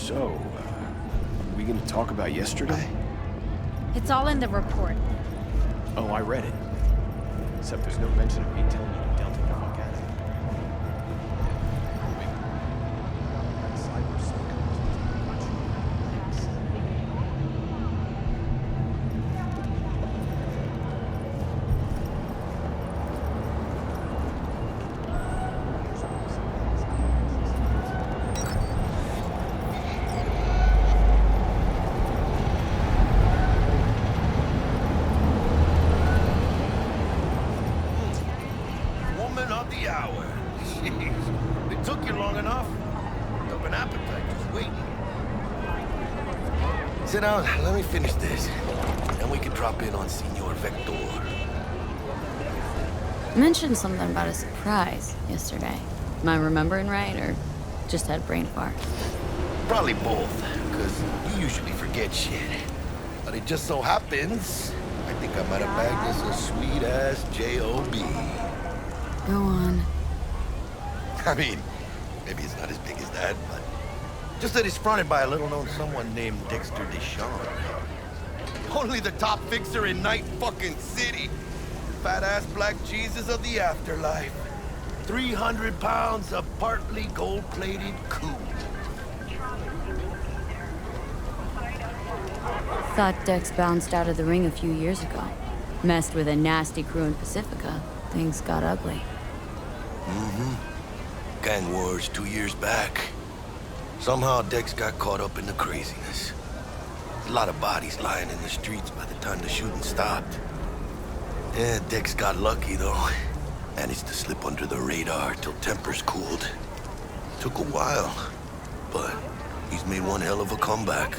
So, we gonna talk about yesterday? It's all in the report. Oh, I read it. Except there's no mention of me telling you to delta the fuck out of it. Sit down, let me finish this. Then we can drop in on Senor Vector. You mentioned something about a surprise yesterday. Am I remembering right, or just had brain fart? Probably both, because you usually forget shit. But it just so happens, I think I might have bagged us a sweet-ass J.O.B. Go on. I mean, maybe it's not as big as that, but just that it's fronted by a little-known someone named Dexter Deshawn. Only the top fixer in Night fucking City. Fat-ass black Jesus of the afterlife. 300 pounds of partly gold-plated coup. Thought Dex bounced out of the ring a few years ago. Messed with a nasty crew in Pacifica. Things got ugly. Gang wars 2 years back. Somehow Dex got caught up in the craziness. A lot of bodies lying in the streets by the time the shooting stopped. Yeah, Dex got lucky though. Managed to slip under the radar till tempers cooled. Took a while, but he's made one hell of a comeback.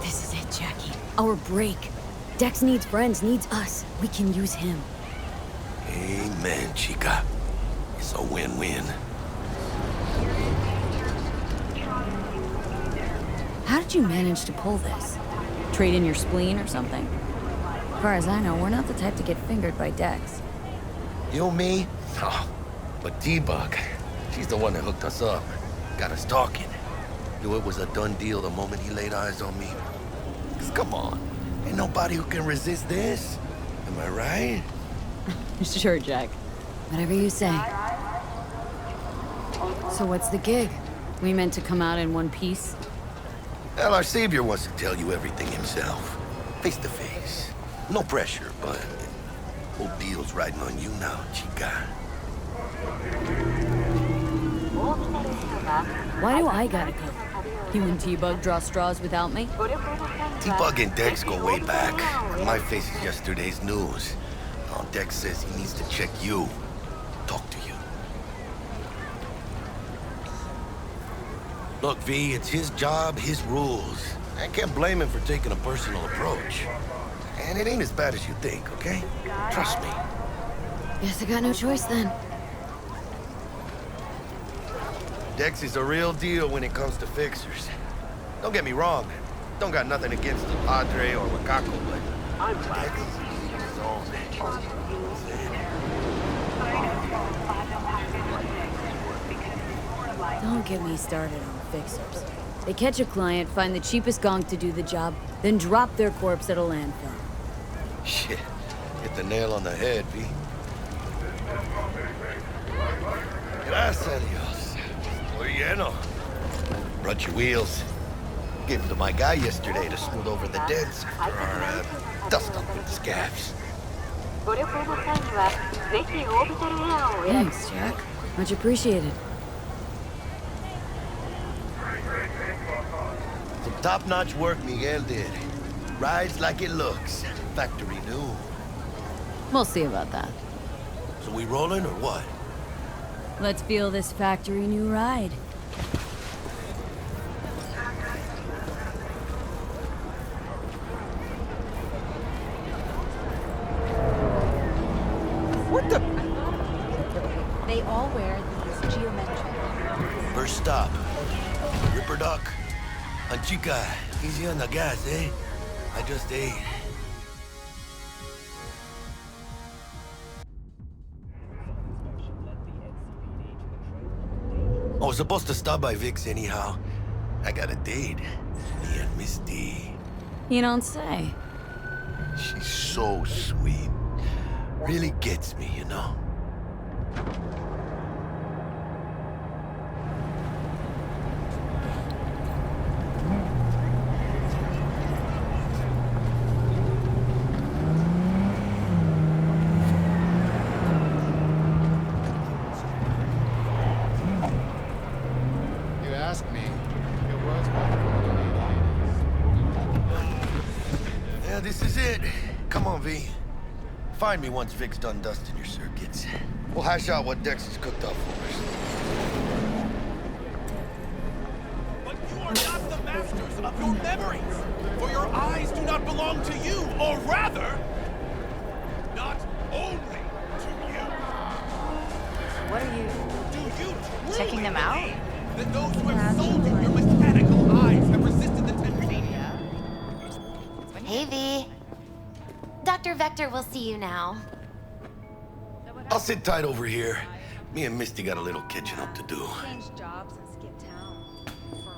This is it, Jackie. Our break. Dex needs friends, needs us. We can use him. Amen, chica. It's a win-win. How did you manage to pull this? Trade in your spleen or something? As far as I know, we're not the type to get fingered by Dex. You, me? Oh, but T-Bug, she's the one that hooked us up. Got us talking. Knew it was a done deal the moment he laid eyes on me. 'Cause come on, ain't nobody who can resist this. Am I right? Sure, Jack. Whatever you say. So what's the gig? We meant to come out in one piece? Well, our savior wants to tell you everything himself. Face to face. No pressure, but whole deal's riding on you now, chica. Why do I gotta go? You and T-Bug draw straws without me? T-Bug and Dex go way back. My face is yesterday's news. Now Dex says he needs to check you. Talk to you. Look, V, it's his job, his rules. I can't blame him for taking a personal approach. And it ain't as bad as you think, okay? Trust me. Guess I got no choice then. Dex is a real deal when it comes to fixers. Don't get me wrong. Don't got nothing against the Padre or Wakako, but Dex is his own. Don't get me started on fixers. They catch a client, find the cheapest gonk to do the job, then drop their corpse at a landfill. Shit. Hit the nail on the head, V. Gracias, Dios. Estoy lleno. Brought your wheels. Gave them to my guy yesterday to smooth over the dents after our dust up with the scabs. Thanks, Jack. Much appreciated. Some top-notch work Miguel did. Rides like it looks. Factory new. We'll see about that. So we rolling or what? Let's feel this factory new ride. What the? They all wear these geometric. First stop. Ripper Duck. And chica, easy on the gas, eh? I just ate. was supposed to stop by Vic's anyhow. I got a date. Me and Misty. You don't say. She's so sweet. Really gets me, you know? You asked me. It was my Yeah, this is it. Come on, V. Find me once Vic's done dusting your circuits. We'll hash out what Dex has cooked up for us. But you are not the masters of your memories, for your eyes do not belong to you, or rather, not only to you. What are you? Do you truly Checking them out? believe that those who have sold you your mechanical eyes have resisted the temptation? Hey, V. Dr. Vector will see you now. I'll sit tight over here. Me and Misty got a little catching up to do. Change jobs and skip town.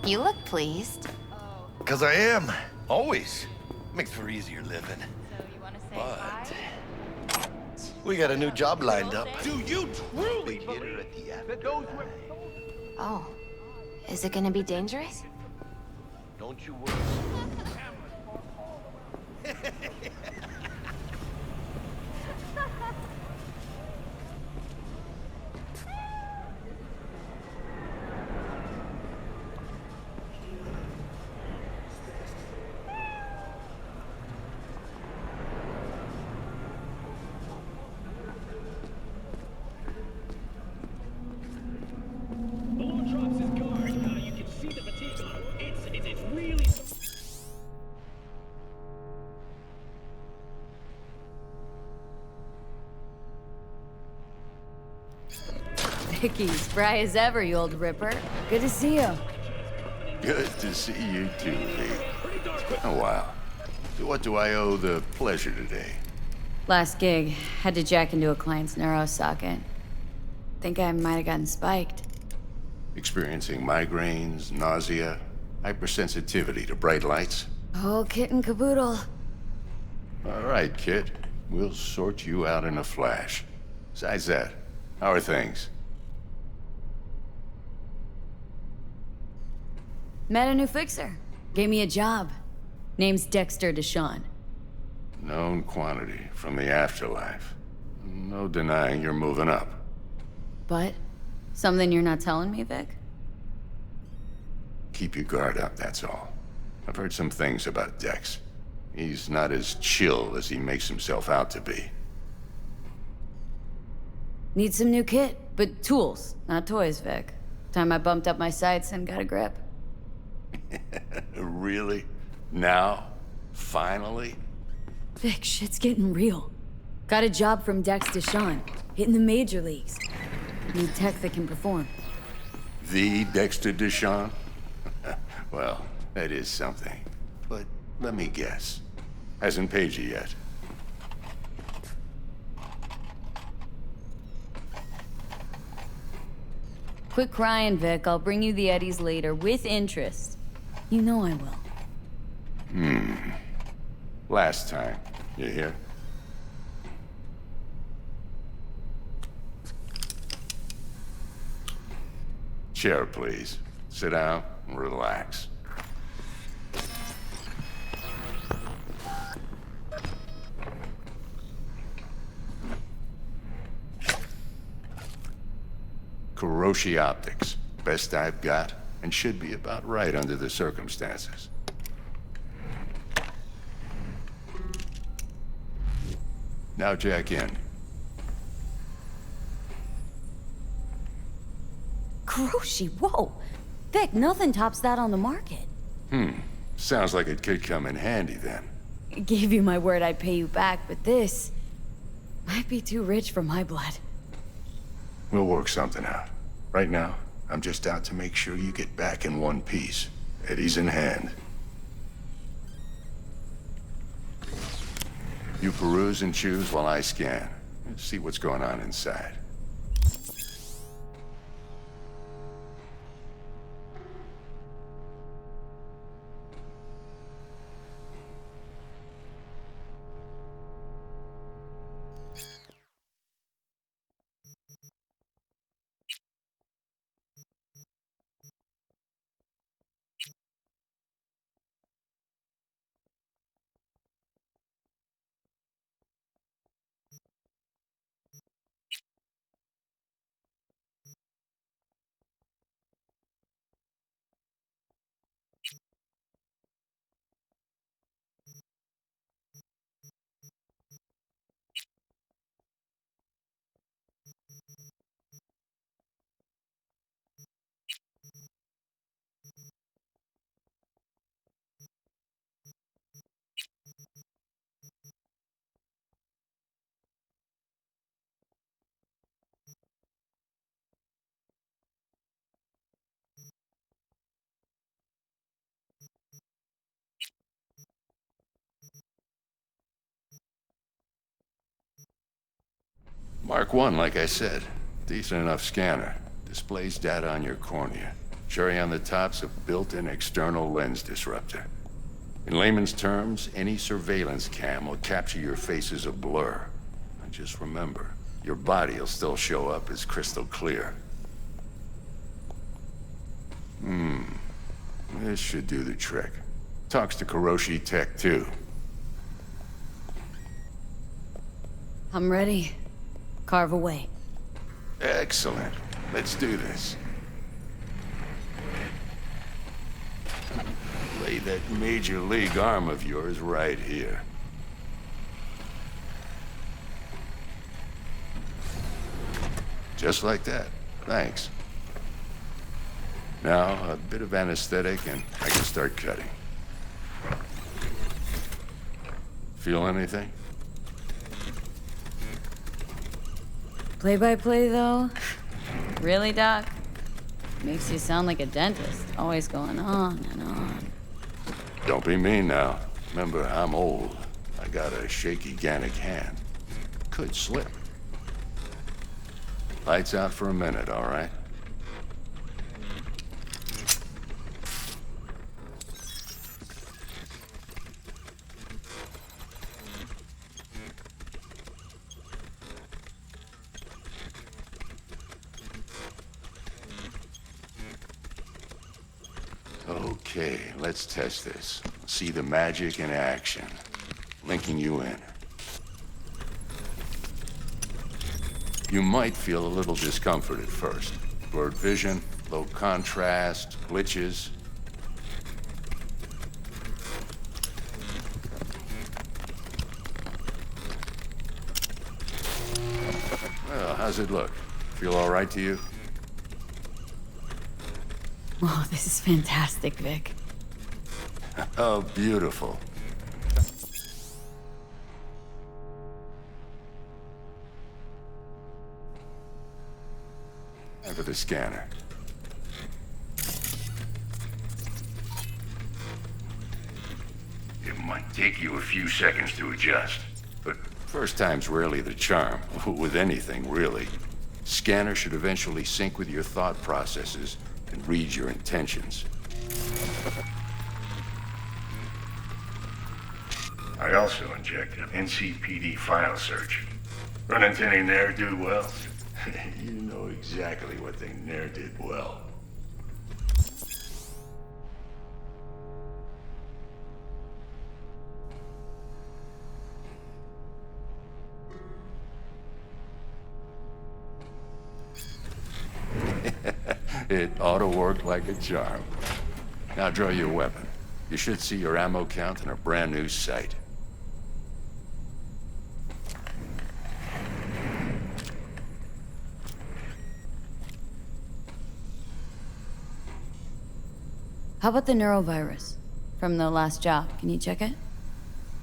You look pleased. Cause I am. Always. Makes for easier living. So you want to say But we got a new job lined up. Do you truly Big hitter believe at the that those who have Oh. Is it gonna be dangerous? Don't you worry. The Lord drops his guard. You can see the fatigue on him. It's really... Vicky, spry as ever, you old ripper. Good to see you. Good to see you too, V. It's been a while. So what do I owe the pleasure today? Last gig, had to jack into a client's neuro socket. Think I might have gotten spiked. Experiencing migraines, nausea, hypersensitivity to bright lights? Oh, kit and caboodle. All right, kid. We'll sort you out in a flash. Besides that, how are things? Met a new fixer. Gave me a job. Name's Dexter Deshawn. Known quantity from the afterlife. No denying you're moving up. But? Something you're not telling me, Vic? Keep your guard up, that's all. I've heard some things about Dex. He's not as chill as he makes himself out to be. Need some new kit, but tools, not toys, Vic. Time I bumped up my sights and got a grip. Really? Now? Finally? Vic, shit's getting real. Got a job from Dex Deshawn, hitting the major leagues. Need tech that can perform. The Dexter Deshawn? Well, that is something. But let me guess. Hasn't paid you yet. Quit crying, Vic. I'll bring you the Eddies later, with interest. You know I will. Last time. You hear? Chair, please. Sit down and relax. Kuroshi Optics. Best I've got, and should be about right under the circumstances. Now jack in. Kuroshi, whoa! Vic, nothing tops that on the market. Sounds like it could come in handy then. Gave you my word I'd pay you back, but this might be too rich for my blood. We'll work something out. Right now, I'm just out to make sure you get back in one piece. Eddie's in hand. You peruse and choose while I scan. See what's going on inside. Mark 1, like I said. Decent enough scanner. Displays data on your cornea. Cherry on the top's a built-in external lens disruptor. In layman's terms, any surveillance cam will capture your face as a blur. And just remember, your body will still show up as crystal clear. This should do the trick. Talks to Kuroshi Tech, too. I'm ready. Carve away. Excellent. Let's do this. Lay that major league arm of yours right here. Just like that. Thanks. Now, a bit of anesthetic and I can start cutting. Feel anything? Play-by-play, though? Really, Doc? Makes you sound like a dentist, always going on and on. Don't be mean now. Remember, I'm old. I got a shaky Gannic hand. Could slip. Lights out for a minute, all right? Okay, let's test this. See the magic in action. Linking you in. You might feel a little discomfort at first. Blurred vision, low contrast, glitches. Well, how's it look? Feel all right to you? Oh, this is fantastic, Vic. Oh, beautiful. And for the scanner. It might take you a few seconds to adjust, but first time's rarely the charm, with anything, really. Scanner should eventually sync with your thought processes and read your intentions. I also inject an NCPD file search. Run into any ne'er-do-wells? You know exactly what they ne'er did well. It ought to work like a charm. Now draw your weapon. You should see your ammo count in a brand new sight. How about the neurovirus? From the last job, can you check it?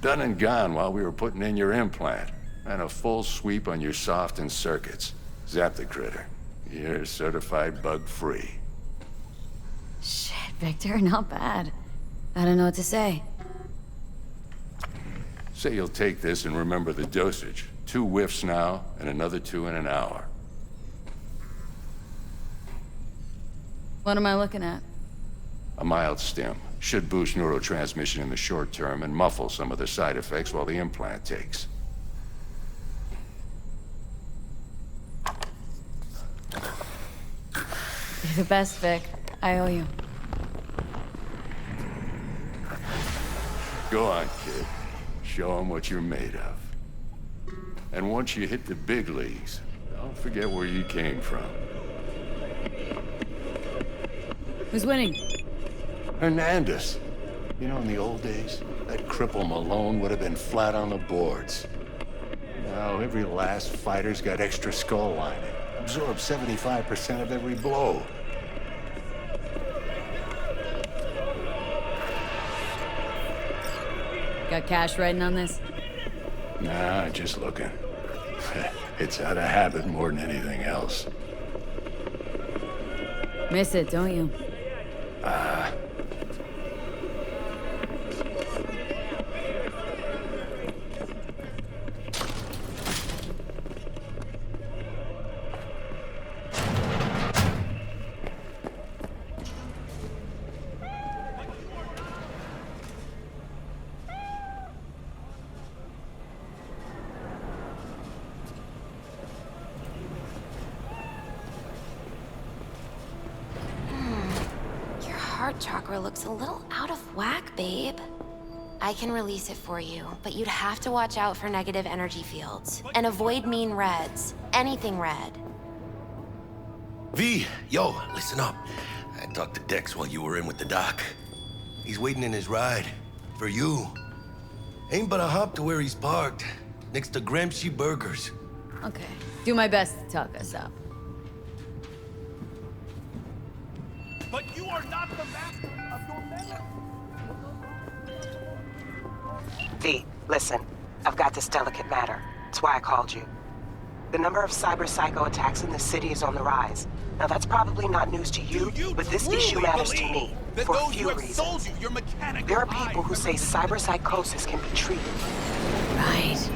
Done and gone while we were putting in your implant. And a full sweep on your soft and circuits. Zap the critter. You're certified bug-free. Shit, Victor, not bad. I don't know what to say. Say you'll take this and remember the dosage. 2 whiffs now, and another 2 in an hour. What am I looking at? A mild stim. Should boost neurotransmission in the short term and muffle some of the side effects while the implant takes. You're the best, Vic. I owe you. Go on, kid. Show them what you're made of. And once you hit the big leagues, don't forget where you came from. Who's winning? Hernandez. You know, in the old days, that cripple Malone would have been flat on the boards. Now, every last fighter's got extra skull lining. Absorbs 75% of every blow. Got cash writing on this? Nah, just looking. It's out of habit more than anything else. Miss it, don't you? heart chakra looks a little out of whack, babe. I can release it for you, but you'd have to watch out for negative energy fields. And avoid mean reds. Anything red. V, yo, listen up. I talked to Dex while you were in with the doc. He's waiting in his ride. For you. Ain't but a hop to where he's parked. Next to Gramsci Burgers. Okay. Do my best to talk us up. But you are not the master of your memory. V, listen. I've got this delicate matter. That's why I called you. The number of cyber psycho attacks in the city is on the rise. Now that's probably not news to you, but this issue matters to me for a few reasons. There are people who say cyber psychosis can be treated. Right.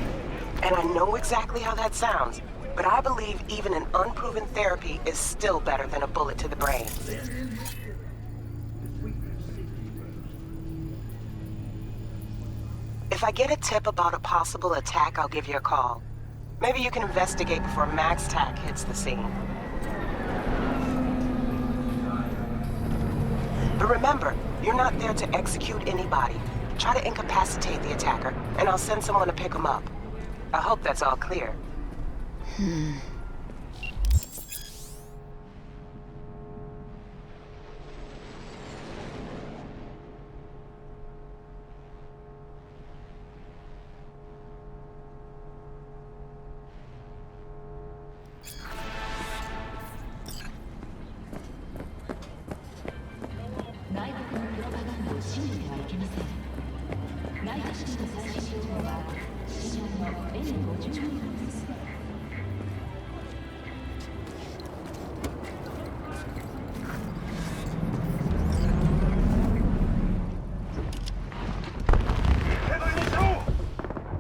And I know exactly how that sounds, but I believe even an unproven therapy is still better than a bullet to the brain. If I get a tip about a possible attack, I'll give you a call. Maybe you can investigate before Max Tack hits the scene. But remember, you're not there to execute anybody. Try to incapacitate the attacker, and I'll send someone to pick him up. I hope that's all clear.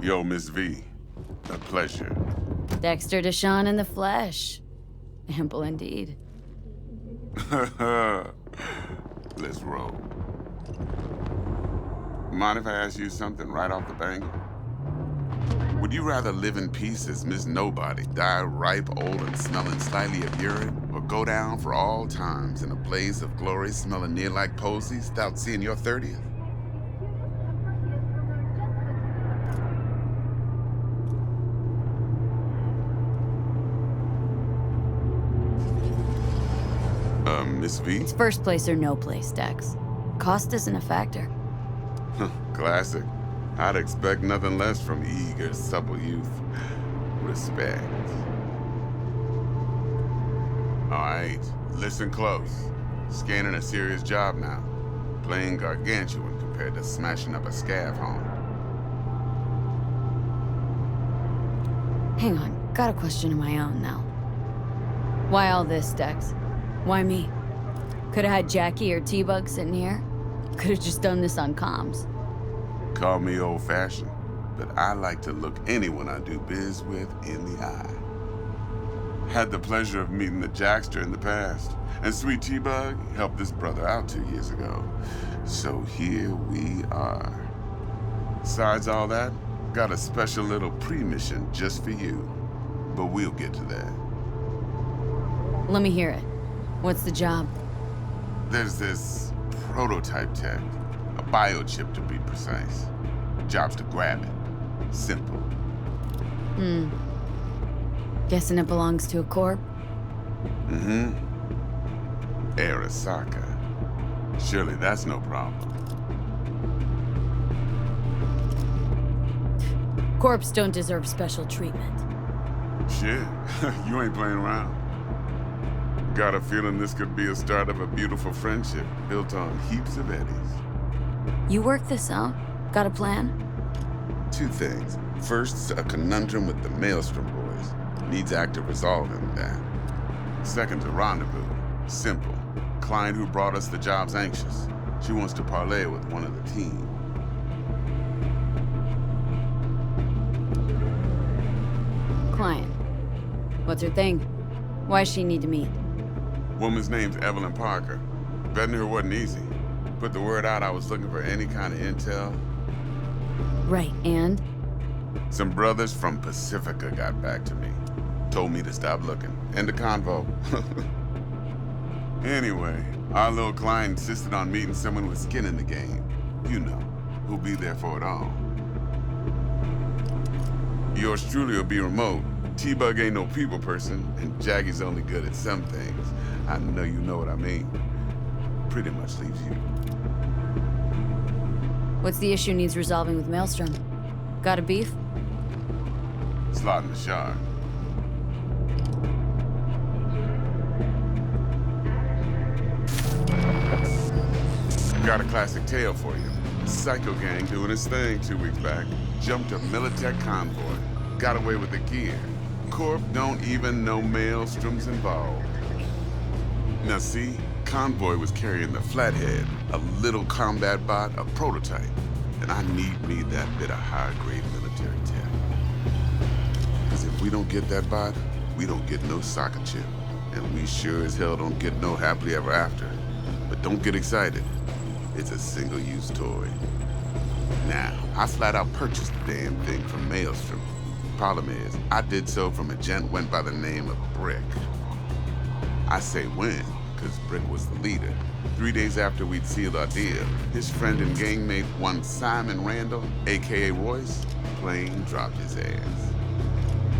Yo, Miss V. A pleasure. Dexter Deshawn in the flesh. Ample indeed. Let's roll. Mind if I ask you something right off the bank? Would you rather live in peace as Miss Nobody, die ripe, old, and smelling slightly of urine, or go down for all times in a blaze of glory smelling near like posies without seeing your 30th? Miss V? It's first place or no place, Dex. Cost isn't a factor. Classic. I'd expect nothing less from eager, supple youth. Respect. All right, listen close. Scanning a serious job now. Playing gargantuan compared to smashing up a scav home. Hang on, got a question of my own now. Why all this, Dex? Why me? Could've had Jackie or T-Bug sitting here. Could've just done this on comms. Call me old-fashioned, but I like to look anyone I do biz with in the eye. Had the pleasure of meeting the Jackster in the past, and Sweet T-Bug helped this brother out 2 years ago. So here we are. Besides all that, got a special little pre-mission just for you. But we'll get to that. Let me hear it. What's the job? There's this prototype tech, a biochip to be precise. Job's to grab it. Simple. Guessing it belongs to a corp? Mm-hmm. Arasaka. Surely that's no problem. Corps don't deserve special treatment. Shit, you ain't playing around. Got a feeling this could be a start of a beautiful friendship built on heaps of eddies. You work this out? Got a plan? 2 things. First, a conundrum with the Maelstrom boys. Needs active resolving that. Second, a rendezvous. Simple. Client who brought us the job's anxious. She wants to parlay with one of the team. Client. What's her thing? Why's she need to meet? Woman's name's Evelyn Parker. Vetting her wasn't easy. Put the word out I was looking for any kind of intel. Right, and? Some brothers from Pacifica got back to me. Told me to stop looking. End of convo. Anyway, our little client insisted on meeting someone with skin in the game. You know, who'll be there for it all. Yours truly will be remote. T-Bug ain't no people person, and Jacky's only good at some things. I know you know what I mean. Pretty much leaves you. What's the issue needs resolving with Maelstrom? Got a beef? Slot in the shard. Got a classic tale for you. Psycho gang doing his thing 2 weeks back. Jumped a Militech convoy. Got away with the gear. Corp don't even know Maelstrom's involved. Now see, convoy was carrying the Flathead, a little combat bot, a prototype. And I need me that bit of high-grade military tech. Because if we don't get that bot, we don't get no soccer chip. And we sure as hell don't get no happily ever after. But don't get excited. It's a single-use toy. Now, I flat out purchased the damn thing from Maelstrom. Problem is, I did so from a gent went by the name of Brick. I say when, because Brick was the leader. 3 days after we'd sealed our deal, his friend and gangmate, one Simon Randall, aka Royce, plain dropped his ass.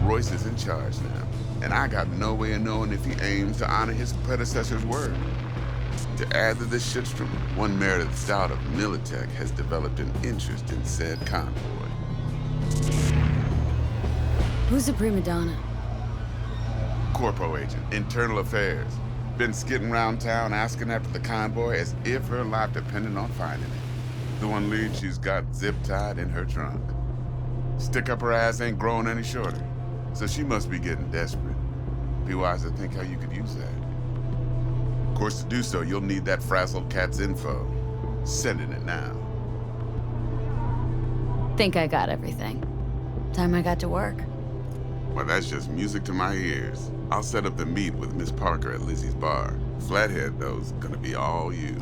Royce is in charge now, and I got no way of knowing if he aims to honor his predecessor's word. To add to this shitstorm, one Meredith Stout of Militech has developed an interest in said convoy. Who's the prima donna? Corpo agent, internal affairs. Been skidding around town asking after the convoy as if her life depended on finding it. The one lead she's got zip-tied in her trunk. Stick up her ass ain't growing any shorter, so she must be getting desperate. Be wise to think how you could use that. Of course, to do so, you'll need that frazzled cat's info. Sending it now. Think I got everything. Time I got to work. Well, that's just music to my ears. I'll set up the meet with Miss Parker at Lizzie's bar. Flathead, though's gonna be all you.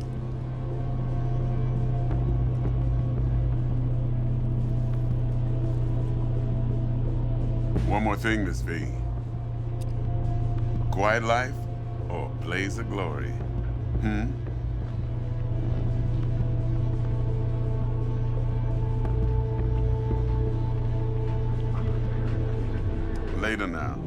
One more thing, Miss V. Quiet life or blaze of glory? Later now.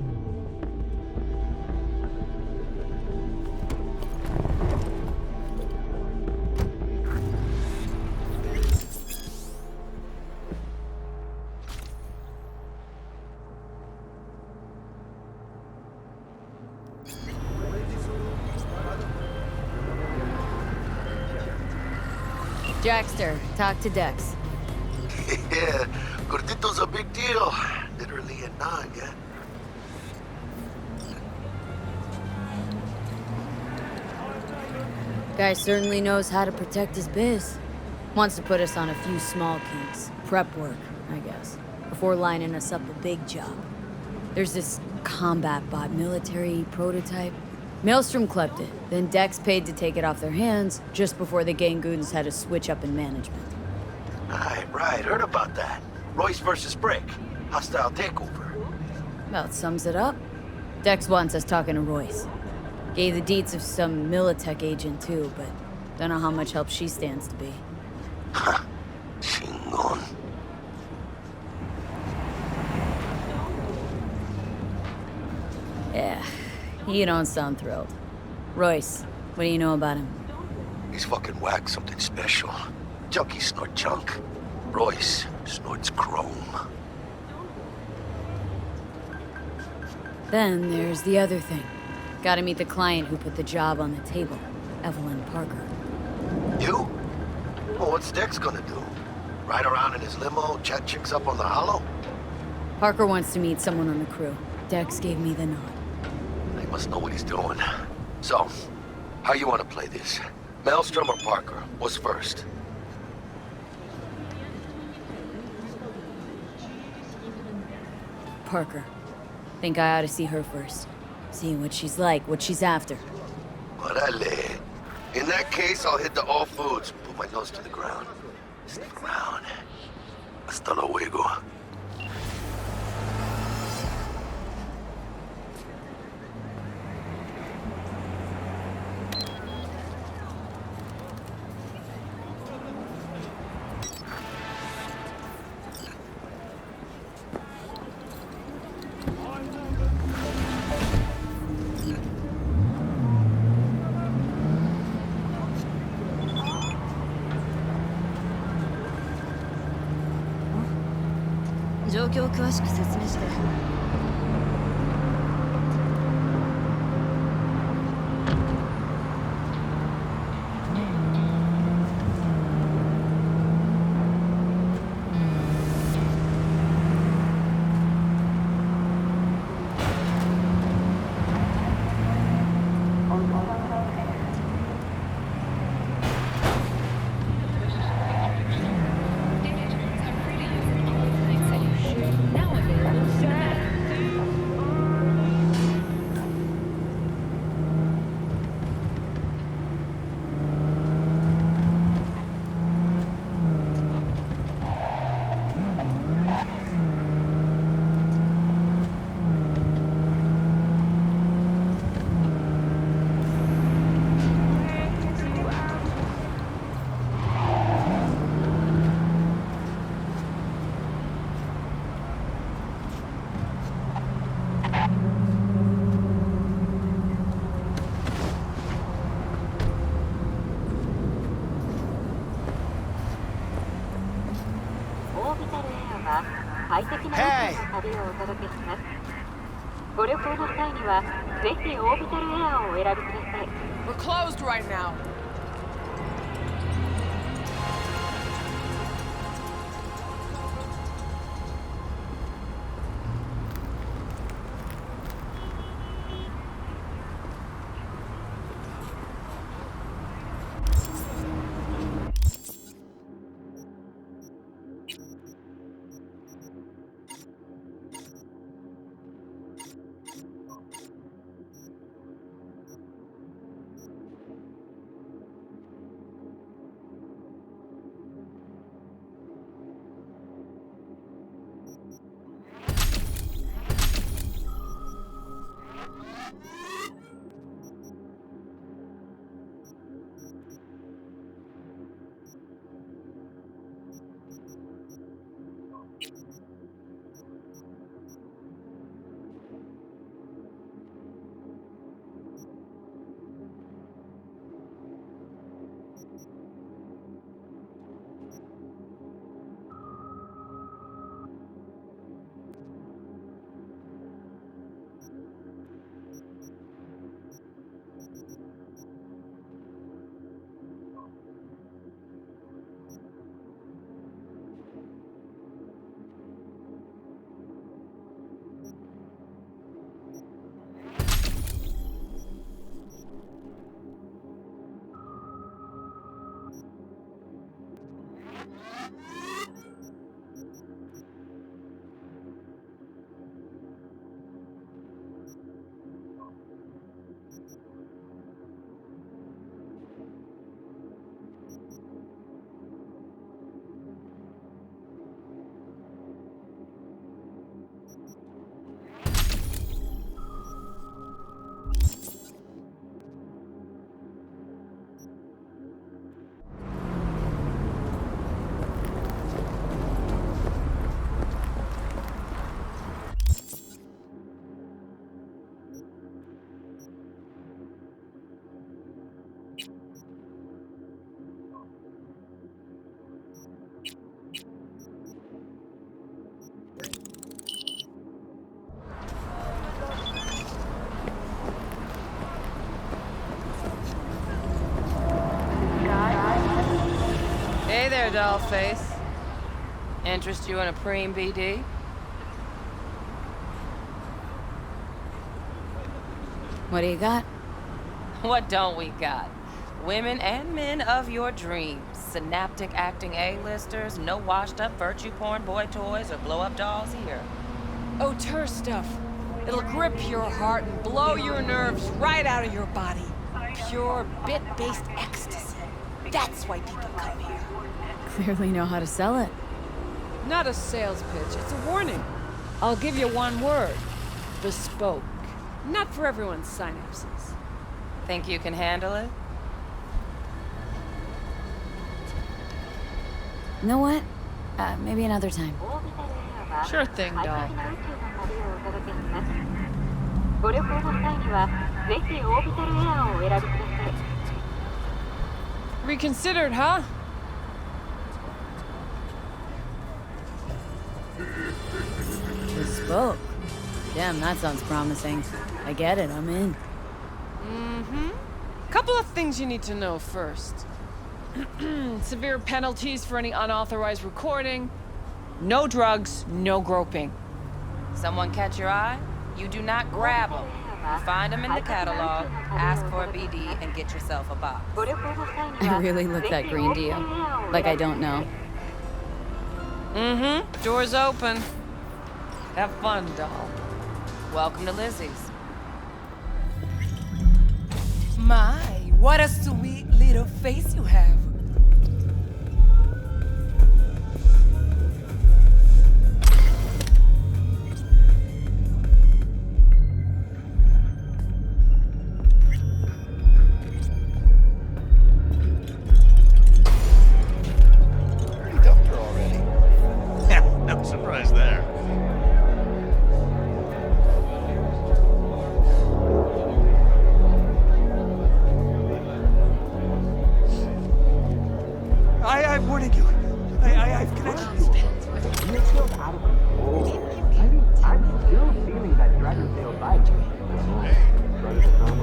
Jackster, talk to Dex. Yeah, Gordito's a big deal. Literally a nine, yeah? Guy certainly knows how to protect his biz. Wants to put us on a few small kinks. Prep work, I guess. Before lining us up a big job. There's this combat bot military prototype. Maelstrom clept it, then Dex paid to take it off their hands just before the gang goons had a switch up in management. Right, heard about that. Royce versus Brick. Hostile takeover. About sums it up. Dex wants us talking to Royce. Gave the deets of some Militech agent too, but don't know how much help she stands to be. Ha, chingon. Yeah, you don't sound thrilled. Royce, what do you know about him? He's fucking whack, something special. Junkies snort junk. Royce snorts chrome. Then there's the other thing. Gotta meet the client who put the job on the table, Evelyn Parker. You? Well, what's Dex gonna do? Ride around in his limo, chat chicks up on the hollow? Parker wants to meet someone on the crew. Dex gave me the nod. He must know what he's doing. So, how you want to play this? Maelstrom or Parker? What's first? Parker. Think I ought to see her first. See what she's like, what she's after. Orale. In that case, I'll hit the all foods. Put my nose to the ground. Sniff around. Hasta luego. 状況を詳しく説明して。Hey! ご旅行の際にはぜひオービタルエアーをお選びください。We're closed right now. Hey there, dollface. Interest you in a preem BD? What do you got? What don't we got? Women and men of your dreams. Synaptic acting A-listers, no washed-up virtue porn boy toys or blow-up dolls here. Auteur stuff. It'll grip your heart and blow your nerves right out of your body. Pure bit-based ecstasy. That's why people come here. Clearly know how to sell it. Not a sales pitch, it's a warning. I'll give you one word. Bespoke. Not for everyone's synapses. Think you can handle it? You know what? Maybe another time. Sure thing, doll. Reconsidered, huh? Bespoke. Damn, that sounds promising. I get it, I'm in. Couple of things you need to know first. Severe penalties for any unauthorized recording. No drugs, no groping. Someone catch your eye? You do not grab them. You find them in the catalog, ask for a BD, and get yourself a box. I really look that green to you. Like I don't know. Door's open. Have fun, doll. Welcome to Lizzie's. My, what a sweet little face you have. Already dumped her already. Yeah, no surprise there. I'm warning you. I've connections.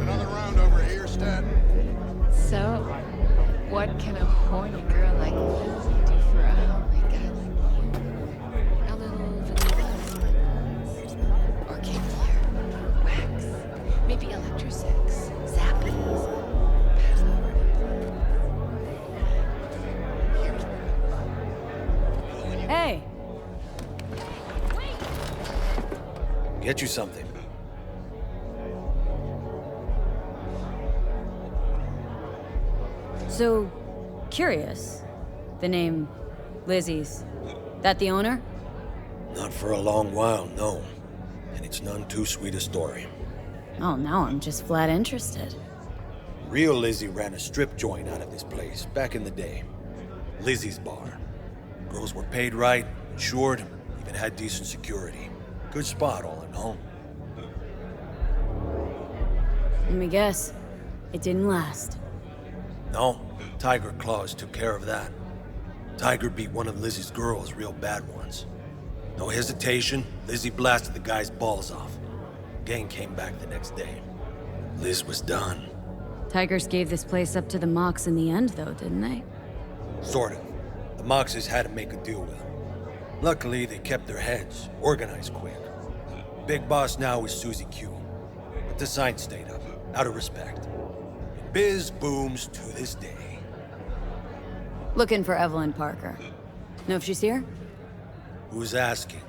Another round over here, Stat. So, what can a horny girl like Lizzie do for a hungry guy like you? A little vanilla experiments, organic hair, wax, maybe electrosex, zappies, Hey! Get you something. So, curious. The name Lizzie's. That the owner? Not for a long while, no. And it's none too sweet a story. Oh, now I'm just flat interested. Real Lizzie ran a strip joint out of this place back in the day. Lizzie's Bar. Girls were paid right, insured, even had decent security. Good spot, all in all. Let me guess. It didn't last. No, Tiger Claws took care of that. Tiger beat one of Lizzie's girls real bad once. No hesitation, Lizzie blasted the guy's balls off. Gang came back the next day. Liz was done. Tigers gave this place up to the Mox in the end, though, didn't they? Sort of. The Moxes had to make a deal with them. Luckily, they kept their heads, organized quick. Big boss now is Susie Q. But the sign stayed up, out of respect. Biz booms to this day. Looking for Evelyn Parker. Know if she's here? Who's asking?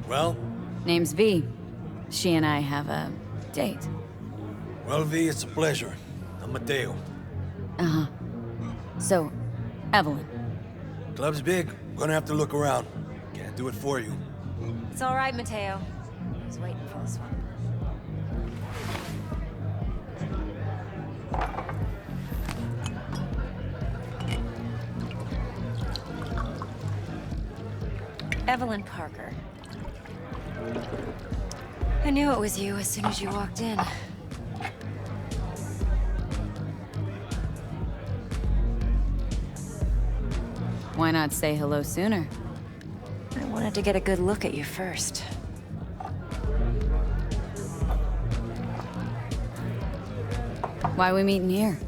Well? Name's V. She and I have a date. Well, V, it's a pleasure. I'm Mateo. Uh-huh. So, Evelyn. Club's big. Gonna have to look around. Can't do it for you. It's all right, Mateo. I was waiting for this one. Evelyn Parker. I knew it was you as soon as you walked in. Why not say hello sooner? I wanted to get a good look at you first. Why we meeting here?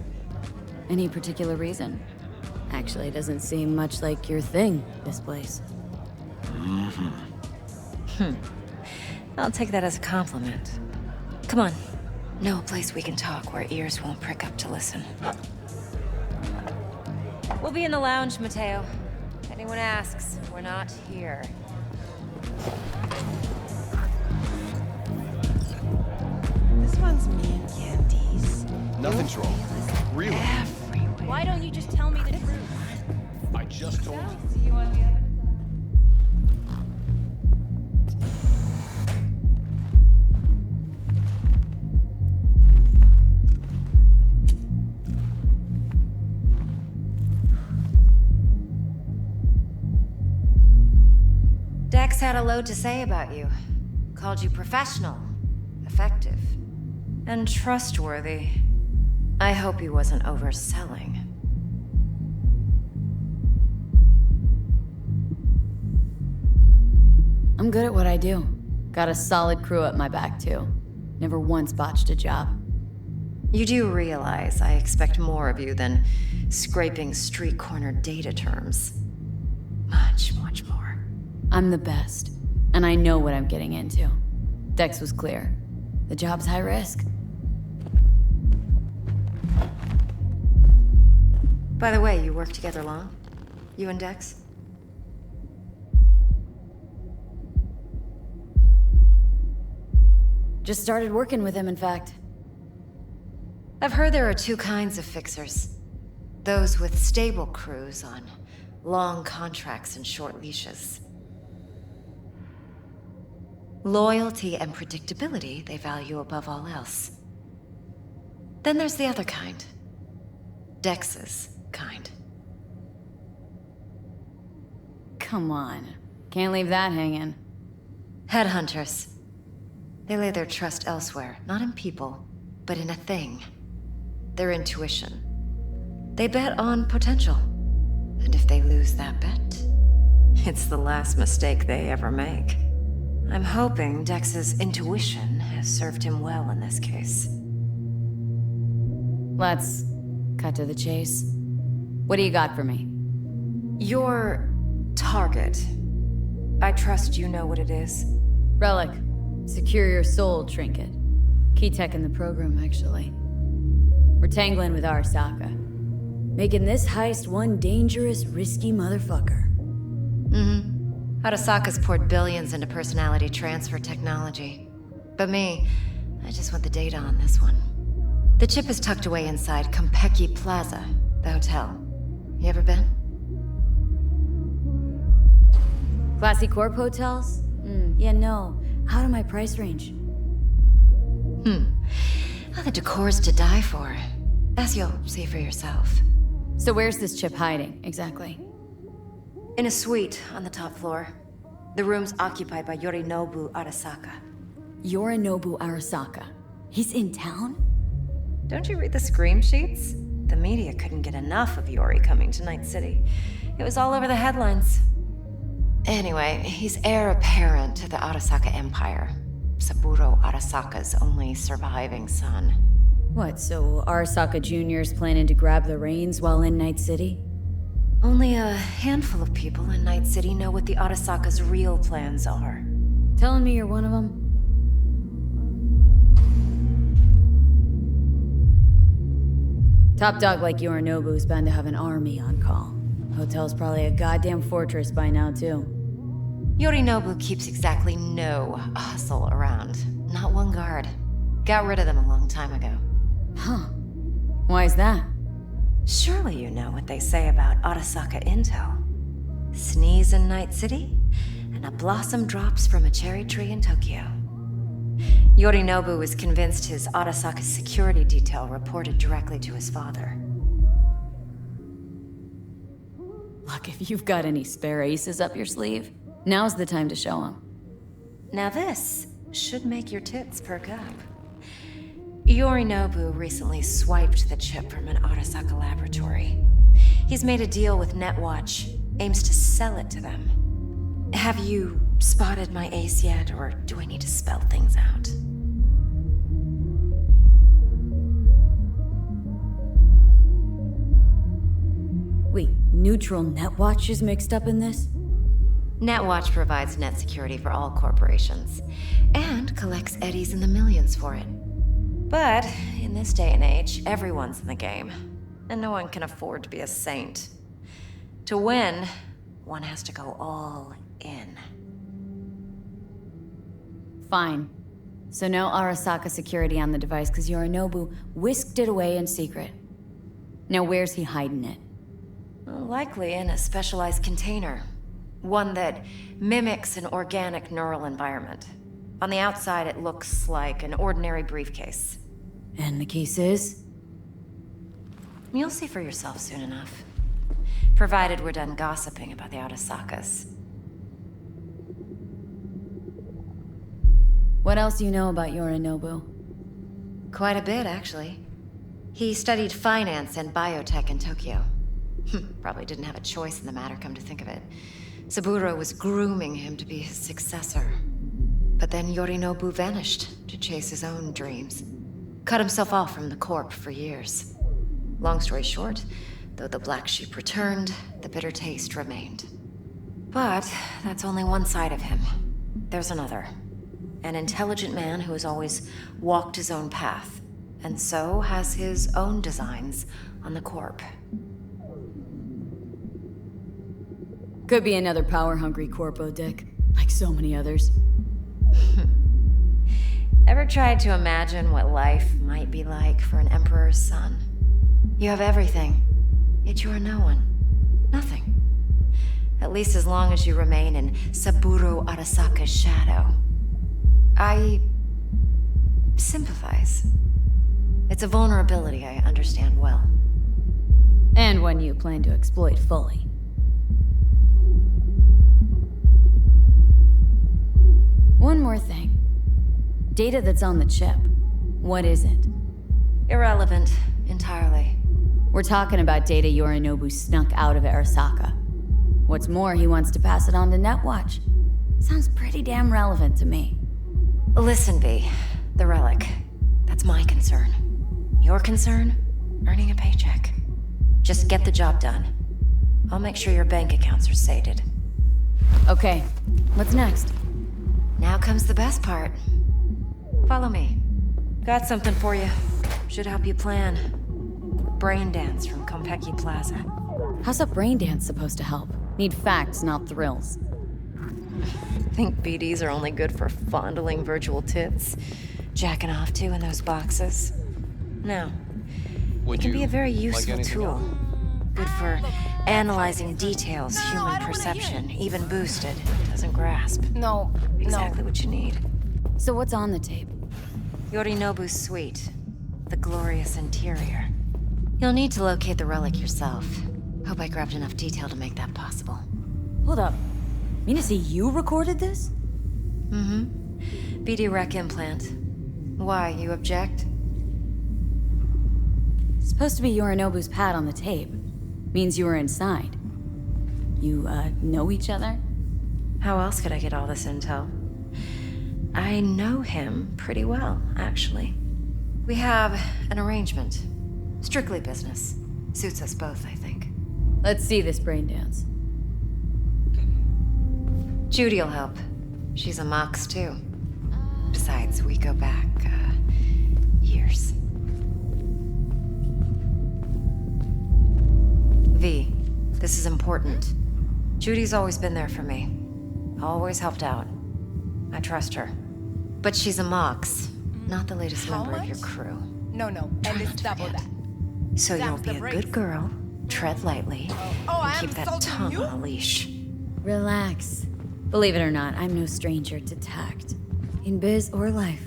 Any particular reason? Actually, doesn't seem much like your thing, this place. I'll take that as a compliment. Come on. Know a place we can talk where ears won't prick up to listen. We'll be in the lounge, Mateo. If anyone asks, we're not here. This one's me and Candice. Nothing's wrong. Really? Why don't you just tell me the truth? I just told you. See you on the other. Dex had a load to say about you. Called you professional, effective, And trustworthy. I hope he wasn't overselling. I'm good at what I do. Got a solid crew at my back, too. Never once botched a job. You do realize I expect more of you than scraping street corner data terms. Much, much more. I'm the best, and I know what I'm getting into. Dex was clear. The job's high risk. By the way, you work together long? You and Dex? Just started working with him, in fact. I've heard there are two kinds of fixers. Those with stable crews on long contracts and short leashes. Loyalty and predictability they value above all else. Then there's the other kind. Dex's kind. Come on. Can't leave that hanging. Headhunters. They lay their trust elsewhere, not in people, but in a thing. Their intuition. They bet on potential. And if they lose that bet, it's the last mistake they ever make. I'm hoping Dex's intuition has served him well in this case. Let's cut to the chase. What do you got for me? Your target. I trust you know what it is. Relic. Secure your soul trinket. Key tech in the program, actually. We're tangling with Arasaka. Making this heist one dangerous, risky motherfucker. Mm-hmm. Arasaka's poured billions into personality transfer technology. But me, I just want the data on this one. The chip is tucked away inside Konpeki Plaza, the hotel. You ever been? Classy Corp hotels? Yeah, no. Out of my price range. Well, the decor's to die for. As you'll see for yourself. So where's this chip hiding, exactly? In a suite on the top floor. The room's occupied by Yorinobu Arasaka. Yorinobu Arasaka? He's in town? Don't you read the scream sheets? The media couldn't get enough of Yori coming to Night City. It was all over the headlines. Anyway, he's heir apparent to the Arasaka Empire. Saburo Arasaka's only surviving son. What, so Arasaka Jr.'s planning to grab the reins while in Night City? Only a handful of people in Night City know what the Arasaka's real plans are. Telling me you're one of them? Top dog like Yorinobu's bound to have an army on call. Hotel's probably a goddamn fortress by now, too. Yorinobu keeps exactly no hustle around. Not one guard. Got rid of them a long time ago. Huh. Why's that? Surely you know what they say about Arasaka intel. Sneeze in Night City, and a blossom drops from a cherry tree in Tokyo. Yorinobu was convinced his Arasaka security detail reported directly to his father. Look, if you've got any spare aces up your sleeve, now's the time to show them. Now this should make your tits perk up. Yorinobu recently swiped the chip from an Arasaka laboratory. He's made a deal with Netwatch, aims to sell it to them. Have you spotted my ace yet, or do I need to spell things out? Wait, neutral Netwatch is mixed up in this? Netwatch provides net security for all corporations, and collects eddies in the millions for it. But in this day and age, everyone's in the game, and no one can afford to be a saint. To win, one has to go all in. Fine. So no Arasaka security on the device because Yorinobu whisked it away in secret. Now where's he hiding it? Likely in a specialized container. One that mimics an organic neural environment. On the outside, it looks like an ordinary briefcase. And the case is? You'll see for yourself soon enough. Provided we're done gossiping about the Arasakas. What else do you know about Yorinobu? Quite a bit, actually. He studied finance and biotech in Tokyo. Probably didn't have a choice in the matter, come to think of it. Saburo was grooming him to be his successor. But then Yorinobu vanished to chase his own dreams. Cut himself off from the Corp for years. Long story short, though the black sheep returned, the bitter taste remained. But that's only one side of him. There's another. An intelligent man who has always walked his own path, and so has his own designs on the Corp. Could be another power-hungry corpo, Dick. Like so many others. Ever tried to imagine what life might be like for an emperor's son? You have everything, yet you are no one. Nothing. At least as long as you remain in Saburo Arasaka's shadow. I sympathize. It's a vulnerability I understand well. And one you plan to exploit fully. One more thing. Data that's on the chip. What is it? Irrelevant, entirely. We're talking about data Yorinobu snuck out of Arasaka. What's more, he wants to pass it on to Netwatch. Sounds pretty damn relevant to me. Listen, V. The relic. That's my concern. Your concern? Earning a paycheck. Just get the job done. I'll make sure your bank accounts are sated. Okay, what's next? Now comes the best part. Follow me. Got something for you. Should help you plan. Brain dance from Konpeki Plaza. How's a brain dance supposed to help? Need facts, not thrills. Think BDs are only good for fondling virtual tits? Jacking off to in those boxes? No. It can be a very useful tool. Good for analyzing details human perception, even boosted, doesn't grasp. No, Exactly what you need. So what's on the tape? Yorinobu's suite. The glorious interior. You'll need to locate the relic yourself. Hope I grabbed enough detail to make that possible. Hold up. Mean to say you recorded this? Mm-hmm. BD Rec implant. Why, you object? It's supposed to be Yorinobu's pad on the tape. Means you were inside. You, know each other? How else could I get all this intel? I know him pretty well, actually. We have an arrangement. Strictly business. Suits us both, I think. Let's see this brain dance. Judy'll help. She's a Mox, too. Besides, we go back, years. V, this is important. Judy's always been there for me. Always helped out. I trust her. But she's a Mox, not the latest member of your crew. No, and it's double that. So you'll be a good girl, tread lightly, and keep that tongue on a leash. Relax. Believe it or not, I'm no stranger to tact. In biz or life.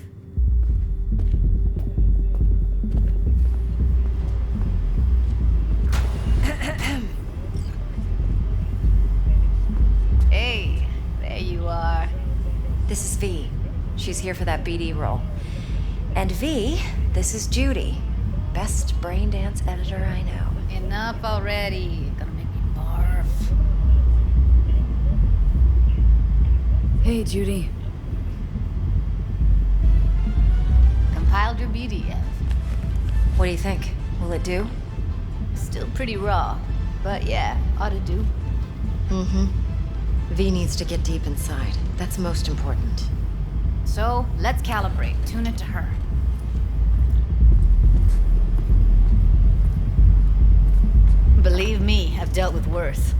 Hey, there you are. This is V. She's here for that BD role. And V, this is Judy. Best brain dance editor I know. Enough already. You're gonna make me barf. Hey, Judy. Compiled your BDF. What do you think? Will it do? Still pretty raw, but yeah, ought to do. Mm-hmm. V needs to get deep inside. That's most important. So, let's calibrate. Tune it to her. Believe me, I've dealt with worse.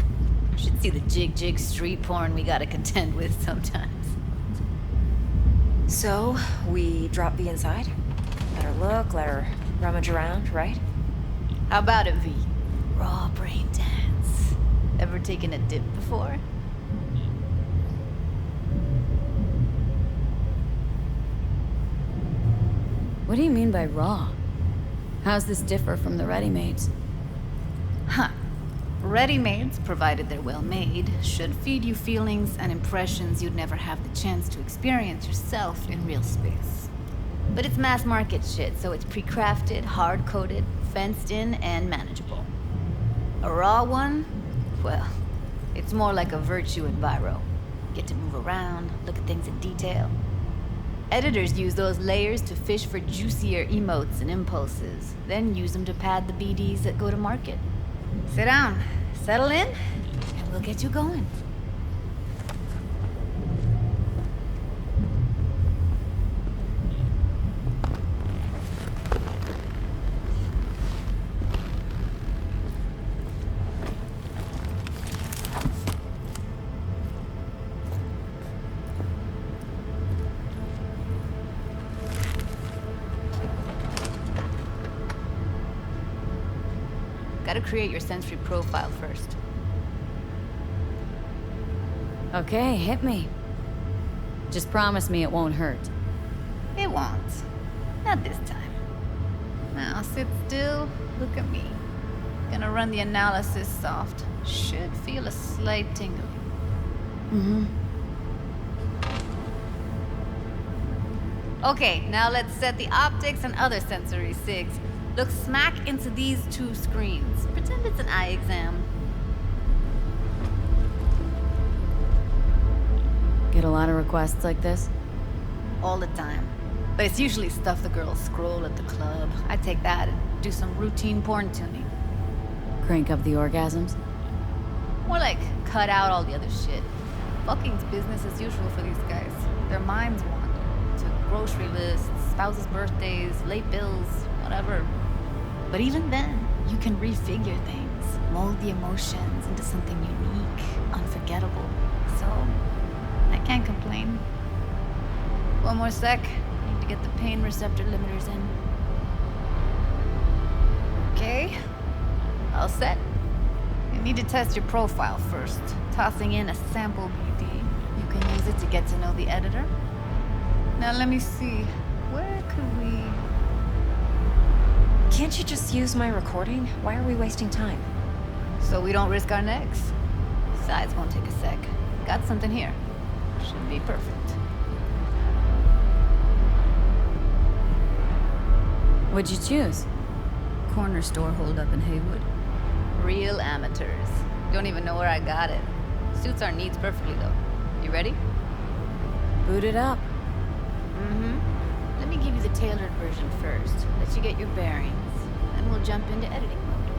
Should see the jig street porn we gotta contend with sometimes. So, we drop V inside? Let her look, let her rummage around, right? How about it, V? Raw brain dance. Ever taken a dip before? What do you mean by raw? How's this differ from the ready-mades? Huh. Ready-mades, provided they're well made, should feed you feelings and impressions you'd never have the chance to experience yourself in real space. But it's mass market shit, so it's pre-crafted, hard-coded, fenced in, and manageable. A raw one? Well, it's more like a virtue enviro. Get to move around, look at things in detail. Editors use those layers to fish for juicier emotes and impulses, then use them to pad the BDs that go to market. Sit down, settle in, and we'll get you going. Gotta create your sensory profile first. Okay, hit me. Just promise me it won't hurt. It won't. Not this time. Now sit still, look at me. Gonna run the analysis soft. Should feel a slight tingling. Mm-hmm. Okay, now let's set the optics and other sensory sigs. Look smack into these two screens. Pretend it's an eye exam. Get a lot of requests like this? All the time. But it's usually stuff the girls scroll at the club. I take that and do some routine porn tuning. Crank up the orgasms? More like cut out all the other shit. Fucking's business as usual for these guys. Their minds wander to grocery lists, spouses' birthdays, late bills, whatever. But even then, you can refigure things, mold the emotions into something unique, unforgettable. So, I can't complain. One more sec. Need to get the pain receptor limiters in. Okay. All set. You need to test your profile first. Tossing in a sample BD. You can use it to get to know the editor. Now let me see. Where could we... Can't you just use my recording? Why are we wasting time? So we don't risk our necks. Besides, won't take a sec. Got something here. Should be perfect. What'd you choose? Corner store holdup in Haywood. Real amateurs. Don't even know where I got it. Suits our needs perfectly, though. You ready? Boot it up. Mm-hmm. Let me give you the tailored version first. Let you get your bearings. Then we'll jump into editing mode.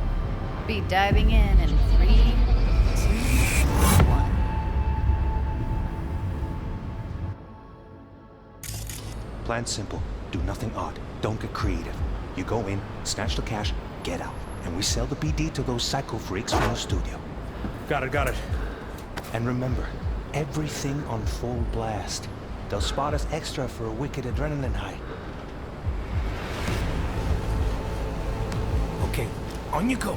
Be diving in 3, 2, 1. Plan simple. Do nothing odd. Don't get creative. You go in, snatch the cash, get out. And we sell the BD to those psycho freaks from the studio. Got it. And remember, everything on full blast. They'll spot us extra for a wicked adrenaline high. Okay, on you go.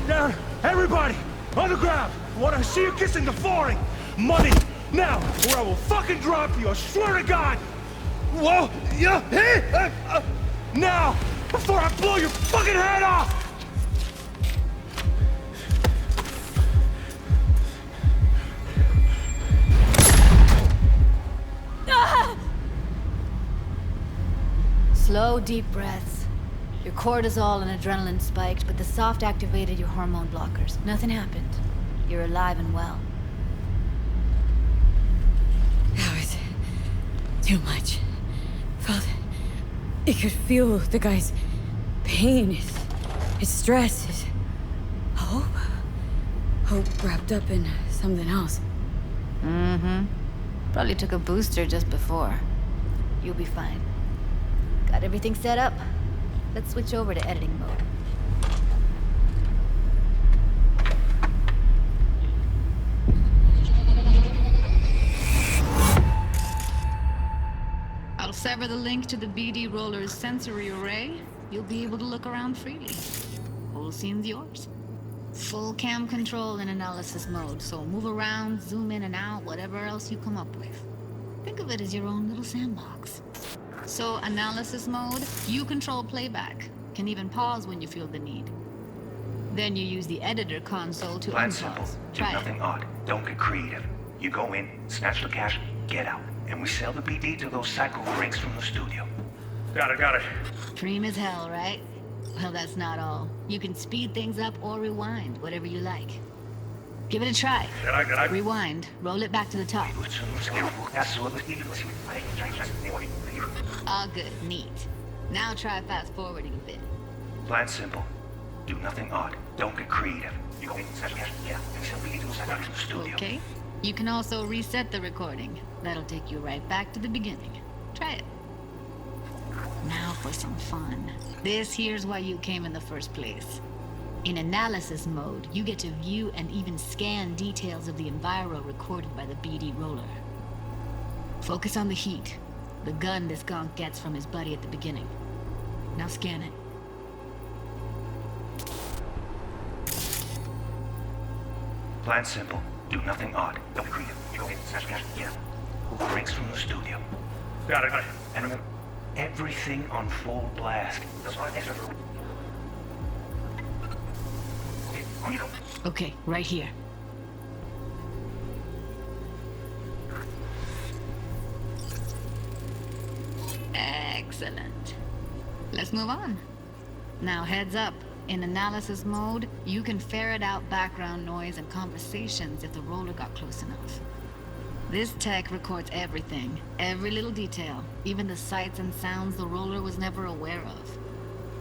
Down! Everybody! On the ground! I want to see you kissing the flooring! Money! Now! Or I will fucking drop you! I swear to God! Whoa! Yeah! Hey! Now! Before I blow your fucking head off! Slow, deep breaths. Your cortisol and adrenaline spiked, but the soft activated your hormone blockers. Nothing happened. You're alive and well. That was too much. Felt it could feel the guy's pain, his stress, his hope. Hope wrapped up in something else. Mm-hmm. Probably took a booster just before. You'll be fine. Got everything set up? Let's switch over to editing mode. I'll sever the link to the BD Roller's sensory array. You'll be able to look around freely. Whole scene's yours. Full cam control in analysis mode, so move around, zoom in and out, whatever else you come up with. Think of it as your own little sandbox. So, analysis mode, you control playback. Can even pause when you feel the need. Then you use the editor console to Plan simple. unpause. Do Try it. nothing odd. Don't get creative. You go in, snatch the cash, get out. And we sell the BD to those psycho freaks from the studio. Got it. Dream as hell, right? Well, that's not all. You can speed things up or rewind, whatever you like. Give it a try. Rewind. Roll it back to the top. All good. Neat. Now try fast forwarding a bit. Plan simple. Do nothing odd. Don't get creative. You go in, snatch the cash, get out. And we sell the BD to those psycho freaks from the studio. Okay. You can also reset the recording. That'll take you right back to the beginning. Try it. Now for some fun. This here's why you came in the first place. In analysis mode, you get to view and even scan details of the enviro recorded by the BD roller. Focus on the heat, the gun this gonk gets from his buddy at the beginning. Now scan it. Plan simple. Do nothing odd. Don't be creative. You go in, snatch the cash, get out. Who freaks from the studio? Got it. And remember, everything on full blast. That's why they serve. Okay, on you go. Okay, right here. Excellent. Let's move on. Now heads up. In analysis mode, you can ferret out background noise and conversations if the roller got close enough. This tech records everything, every little detail, even the sights and sounds the roller was never aware of.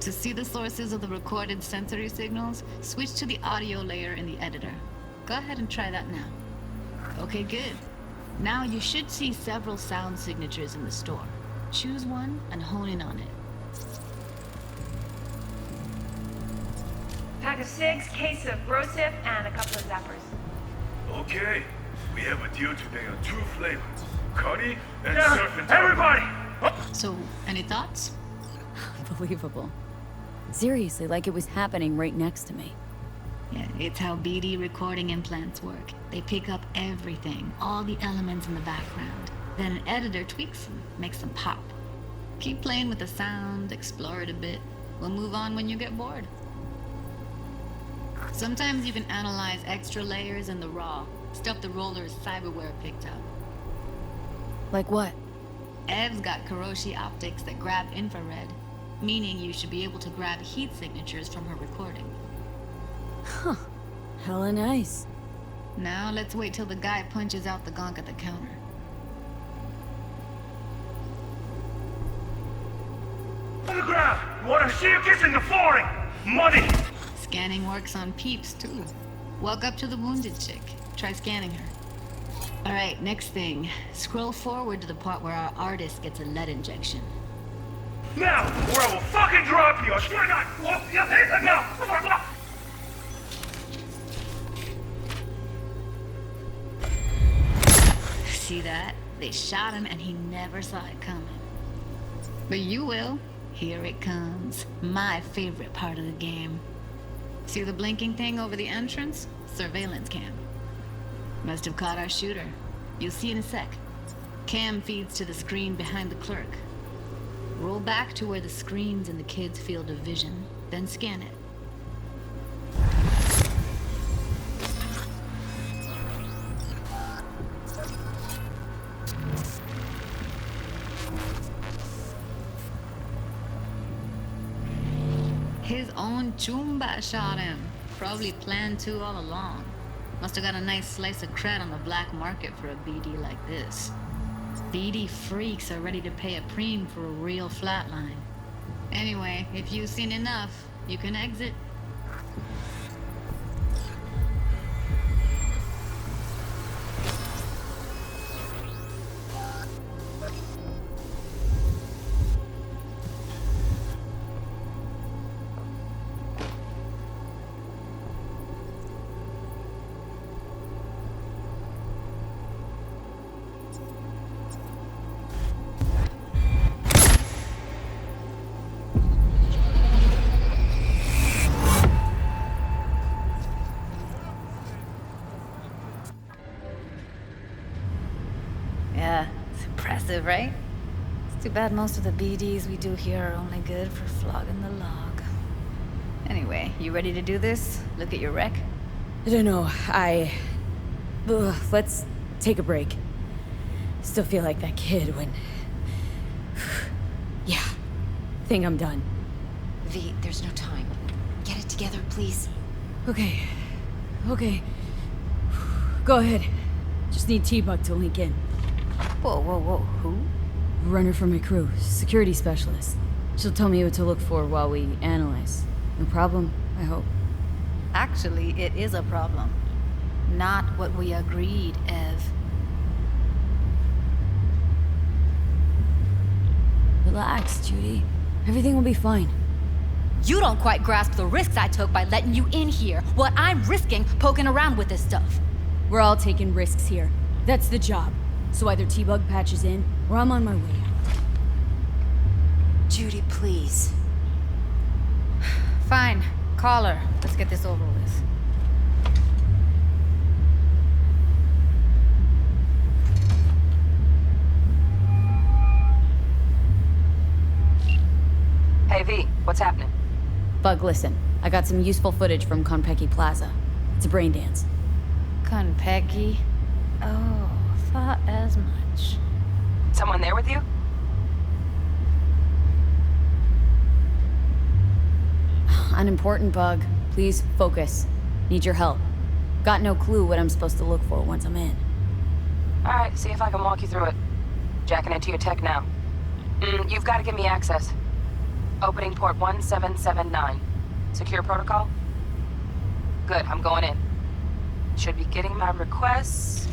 To see the sources of the recorded sensory signals, switch to the audio layer in the editor. Go ahead and try that now. Okay, good. Now you should see several sound signatures in the store. Choose one and hone in on it. Pack of 6, case of Brosif, and a couple of zappers. Okay, we have a deal today on 2 flavors. Cuddy and Serpent. Everybody! So, any thoughts? Unbelievable. Seriously, like it was happening right next to me. Yeah, it's how BD recording implants work. They pick up everything, all the elements in the background. Then an editor tweaks them, makes them pop. Keep playing with the sound, explore it a bit. We'll move on when you get bored. Sometimes you can analyze extra layers in the raw, stuff the roller's cyberware picked up. Like what? Ev's got Kiroshi optics that grab infrared, meaning you should be able to grab heat signatures from her recording. Huh. Hella nice. Now let's wait till the guy punches out the gonk at the counter. On the ground! Wanna see you kissing the flooring! Money! Scanning works on peeps, too. Walk up to the wounded chick. Try scanning her. Alright, next thing. Scroll forward to the part where our artist gets a lead injection. Now, or I will fucking drop you! I swear to God! Oh, yeah, now! See that? They shot him and he never saw it coming. But you will. Here it comes. My favorite part of the game. See the blinking thing over the entrance? Surveillance cam. Must have caught our shooter. You'll see in a sec. Cam feeds to the screen behind the clerk. Roll back to where the screen's in the kid's field of vision, then scan it. His own Chumba shot him. Probably planned to all along. Must have got a nice slice of cred on the black market for a BD like this. BD freaks are ready to pay a preem for a real flatline. Anyway, if you've seen enough, you can exit. Yeah, it's impressive, right? It's too bad most of the BDs we do here are only good for flogging the log. Anyway, you ready to do this? Look at your wreck? I don't know, let's take a break. Still feel like that kid when... Yeah, think I'm done. V, there's no time. Get it together, please. Okay. Go ahead. Just need T-Bug to link in. Whoa, who? Runner for my crew, security specialist. She'll tell me what to look for while we analyze. No problem, I hope. Actually, it is a problem. Not what we agreed, Ev. Relax, Judy. Everything will be fine. You don't quite grasp the risks I took by letting you in here. What I'm risking poking around with this stuff. We're all taking risks here. That's the job. So either T-Bug patches in, or I'm on my way out. Judy, please. Fine. Call her. Let's get this over with. Hey V, what's happening? Bug, listen. I got some useful footage from Konpeki Plaza. It's a brain dance. Konpeki? Oh, thought as much. Someone there with you? Unimportant, Bug. Please focus. Need your help. Got no clue what I'm supposed to look for once I'm in. Alright, see if I can walk you through it. Jacking into your tech now. You've got to give me access. Opening port 1779. Secure protocol? Good, I'm going in. Should be getting my request...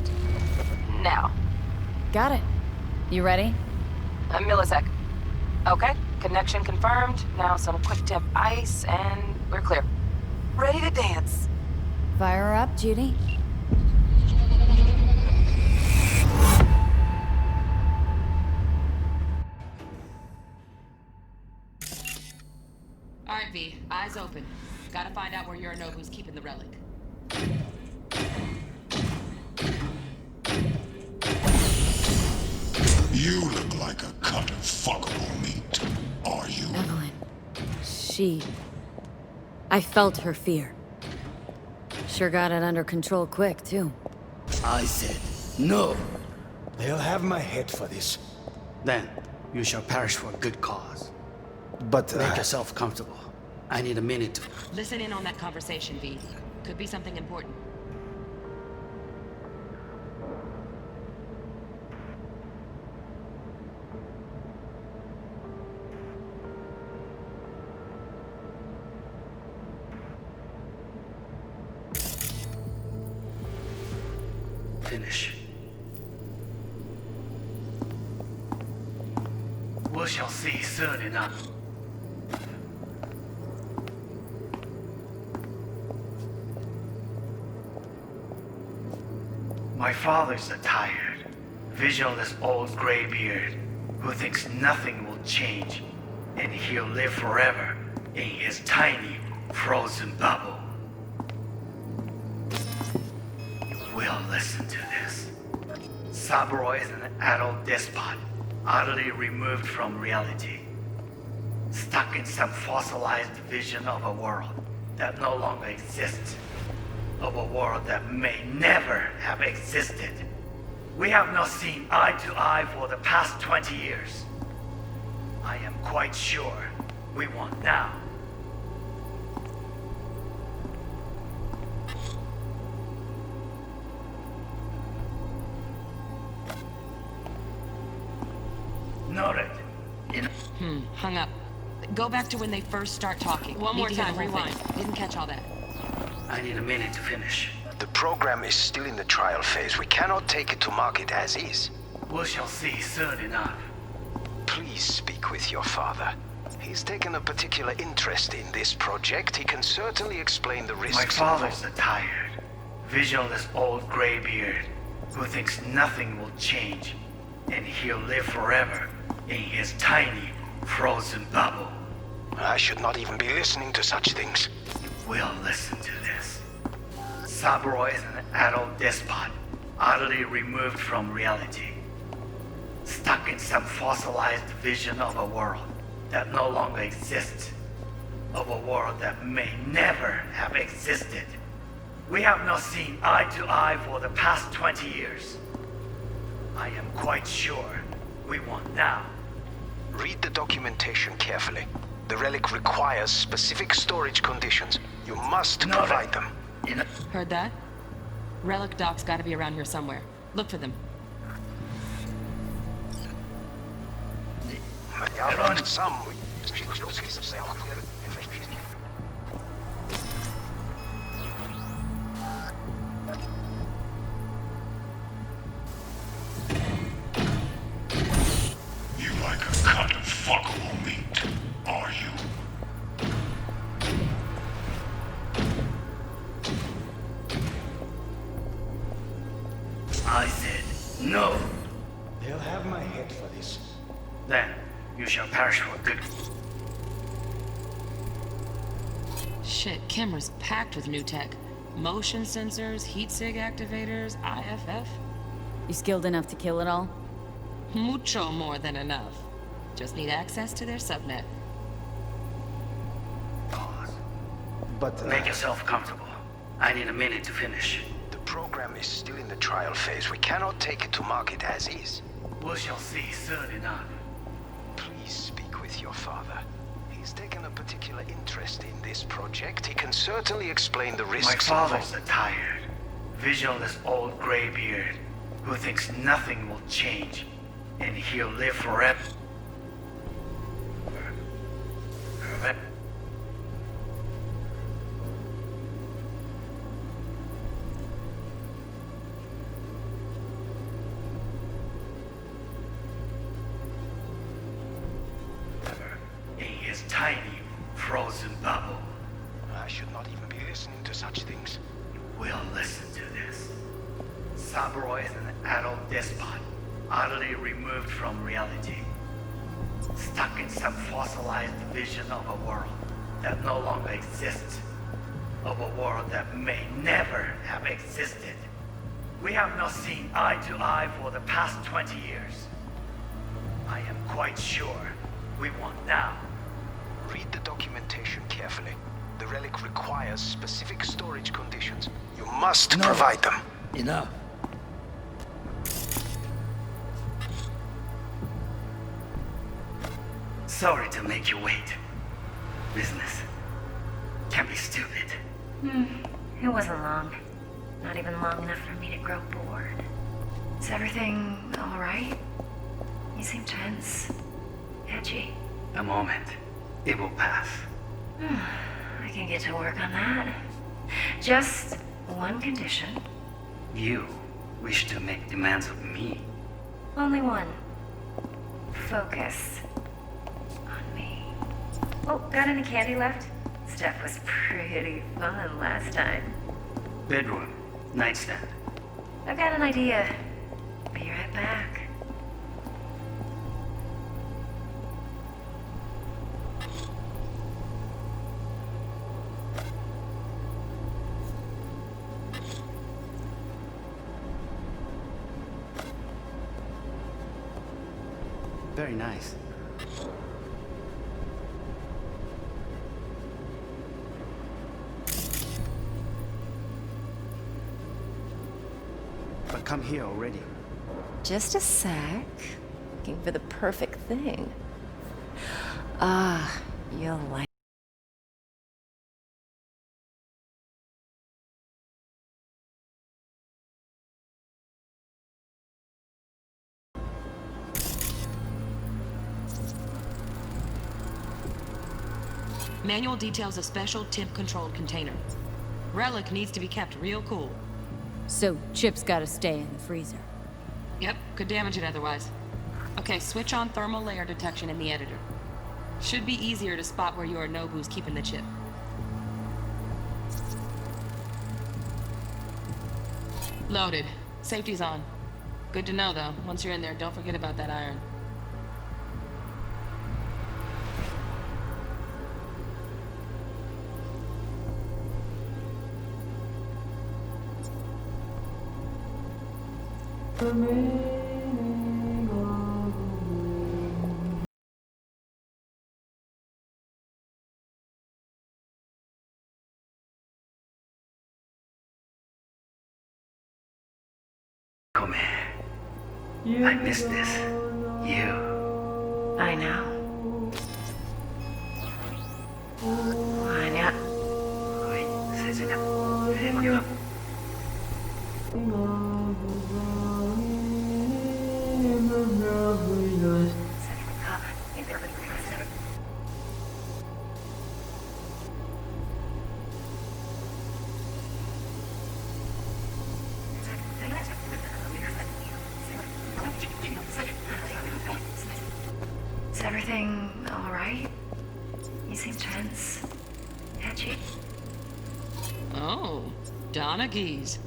now. Got it. You ready? A millisec. Okay, connection confirmed. Now some quick tip ice, and we're clear. Ready to dance. Fire her up, Judy. Alright, V. Eyes open. Gotta find out where Yorinobu's keeping the relic. You look like a cut of fuckable meat, are you? Evelyn. I felt her fear. Sure got it under control quick, too. I said, no. They'll have my head for this. Then, you shall perish for a good cause. But, Make yourself comfortable. I need a minute to... Listen in on that conversation, V. Could be something important. Finish. We shall see soon enough. My father's a tired, visionless old graybeard who thinks nothing will change, and he'll live forever in his tiny, frozen bubble. We'll listen to this. Saburo is an adult despot, utterly removed from reality. Stuck in some fossilized vision of a world that no longer exists. Of a world that may never have existed. We have not seen eye to eye for the past 20 years. I am quite sure we want now. Noted. Hung up. Go back to when they first start talking. One more time, rewind. Didn't catch all that. I need a minute to finish. The program is still in the trial phase. We cannot take it to market as is. We shall see soon enough. Please speak with your father. He's taken a particular interest in this project. He can certainly explain the risks. My father's a tired, visionless old graybeard who thinks nothing will change, and he'll live forever in his tiny, frozen bubble. I should not even be listening to such things. We'll listen to this. Saburo is an adult despot, utterly removed from reality. Stuck in some fossilized vision of a world that no longer exists. of a world that may never have existed. We have not seen eye to eye for the past 20 years. I am quite sure we want now. Read the documentation carefully. The relic requires specific storage conditions. You must provide them. Heard that? Relic docs gotta be around here somewhere. Look for them. You like a cut of fuckable meat, are you? I said no. They'll have my head for this. Then you shall perish for good. Shit, camera's packed with new tech. Motion sensors, heat sig activators, IFF. You skilled enough to kill it all? Mucho more than enough. Just need access to their subnet. But Make yourself comfortable. I need a minute to finish. The program is still in the trial phase. We cannot take it to market as is. We shall see soon enough. Please speak with your father. He's taken a particular interest in this project. He can certainly explain the risks My involved. father's a tired, visionless old graybeard who thinks nothing will change, and he'll live forever. In his tiny, frozen bubble. I should not even be listening to such things. We'll listen to this. Saburo is an adult despot, utterly removed from reality. Stuck in some fossilized vision of a world that no longer exists. Of a world that may never have existed. We have not seen eye to eye for the past 20 years. I am quite sure we want now. Read the documentation carefully. The relic requires specific storage conditions. You must provide them. Enough. Sorry to make you wait. Business can be stupid. It wasn't long. Not even long enough for me to grow bored. Is everything alright? You seem tense. Edgy. A moment. It will pass. I can get to work on that. Just one condition. You wish to make demands of me. Only one. Focus on me. Oh, got any candy left? Stuff was pretty fun last time. Bedroom. Nightstand. I've got an idea. Be right back. Very nice. But come here already. Just a sec. Looking for the perfect thing. Ah, you'll like. Manual details a special temp-controlled container. Relic needs to be kept real cool. So, Chip's gotta stay in the freezer. Yep, could damage it otherwise. Okay, switch on thermal layer detection in the editor. Should be easier to spot where Yorinobu's keeping the chip. Loaded. Safety's on. Good to know, though. Once you're in there, don't forget about that iron. For me. I miss this. You. I know. Why Is everything all right? You seem tense. Edgy. Oh, Donaghy's.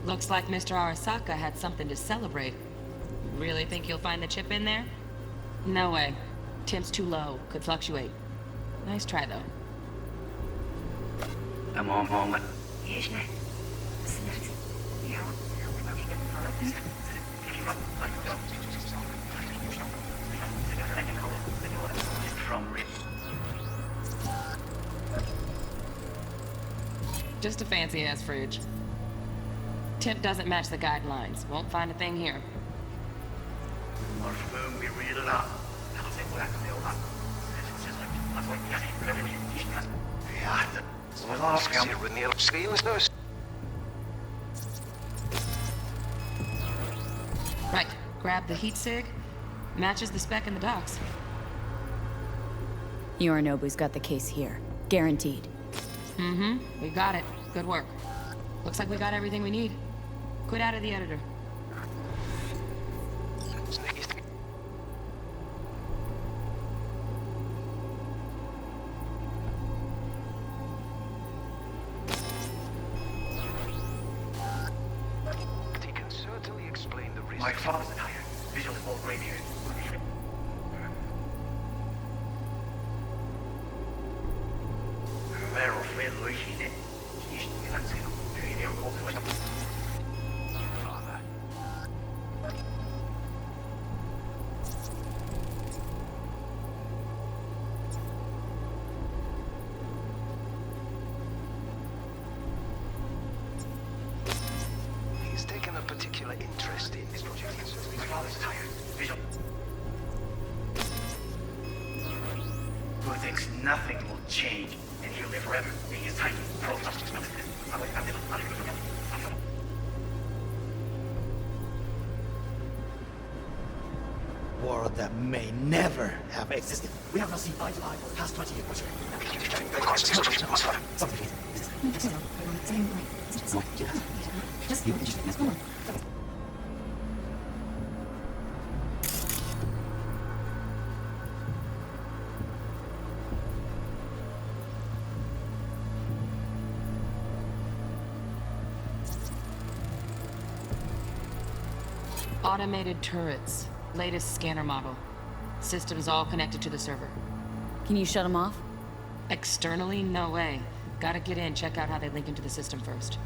Looks like Mr. Arasaka had something to celebrate. Really think you'll find the chip in there? No way. Temp's too low. Could fluctuate. Nice try, though. A moment. Just a fancy-ass fridge. Temp doesn't match the guidelines. Won't find a thing here. Right. Grab the heat sig. Matches the spec in the docs. Yorinobu's got the case here. Guaranteed. Mm-hmm. We got it. Good work. Looks like we got everything we need. Quit out of the editor. He can certainly explain the risk. My father's tired. Visual is all great here. He's taken a particular interest in this project. My father's tired. Visual. Who thinks nothing will change and he'll live forever? He is tight. World that may never have existed. We have not seen eye to eye for the past 20 years. Automated turrets. Latest scanner model. Systems all connected to the server. Can you shut them off? Externally, no way. Gotta get in, check out how they link into the system first.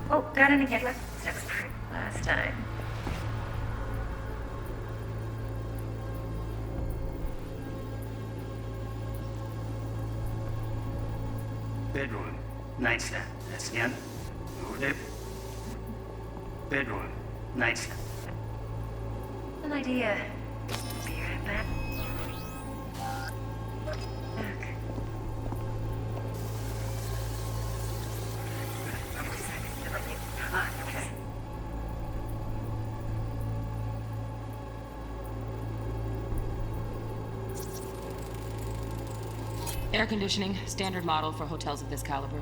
Oh, got in again. That was pretty last time. Bedroom. Nightstand. That's again. Bedroom. Nightstand. An idea. Be right back. Air conditioning, standard model for hotels of this caliber.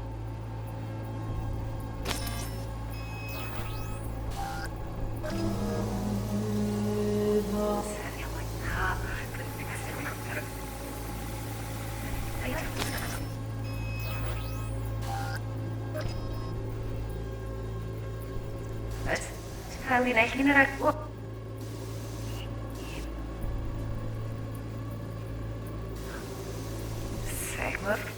Kali naikin na ako. Segment.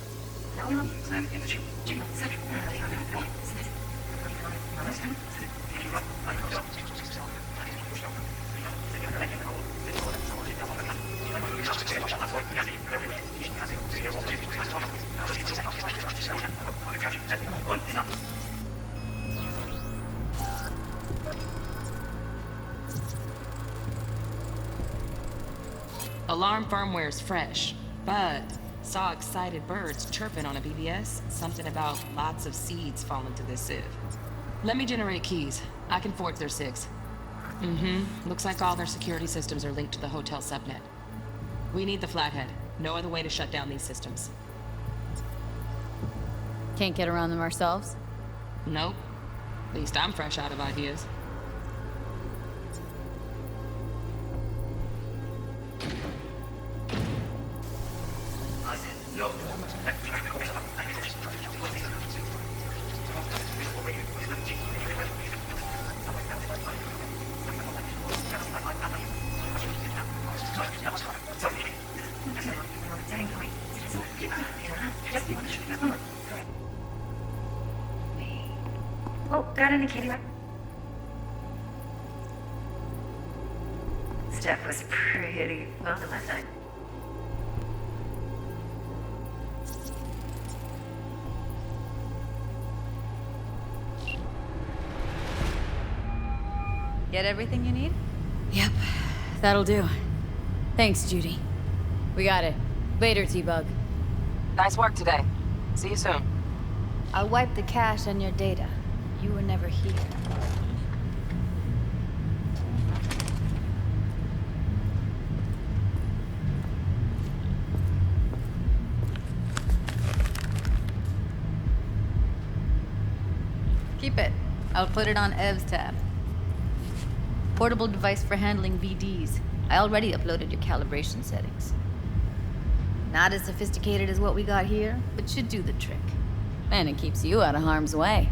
Alarm firmware's fresh, but saw excited birds chirping on a BBS. Something about lots of seeds falling to this sieve. Let me generate keys. I can forge their SIGs. Looks like all their security systems are linked to the hotel subnet. We need the flathead. No other way to shut down these systems. Can't get around them ourselves? Nope. At least I'm fresh out of ideas. Oh, got an indicator. Stuff was pretty well done last night. Get everything you need? Yep, that'll do. Thanks, Judy. We got it. Later, T-Bug. Nice work today. See you soon. I'll wipe the cache on your data. You were never here. Keep it. I'll put it on Ev's tab. Portable device for handling VDs. I already uploaded your calibration settings. Not as sophisticated as what we got here, but should do the trick. And it keeps you out of harm's way.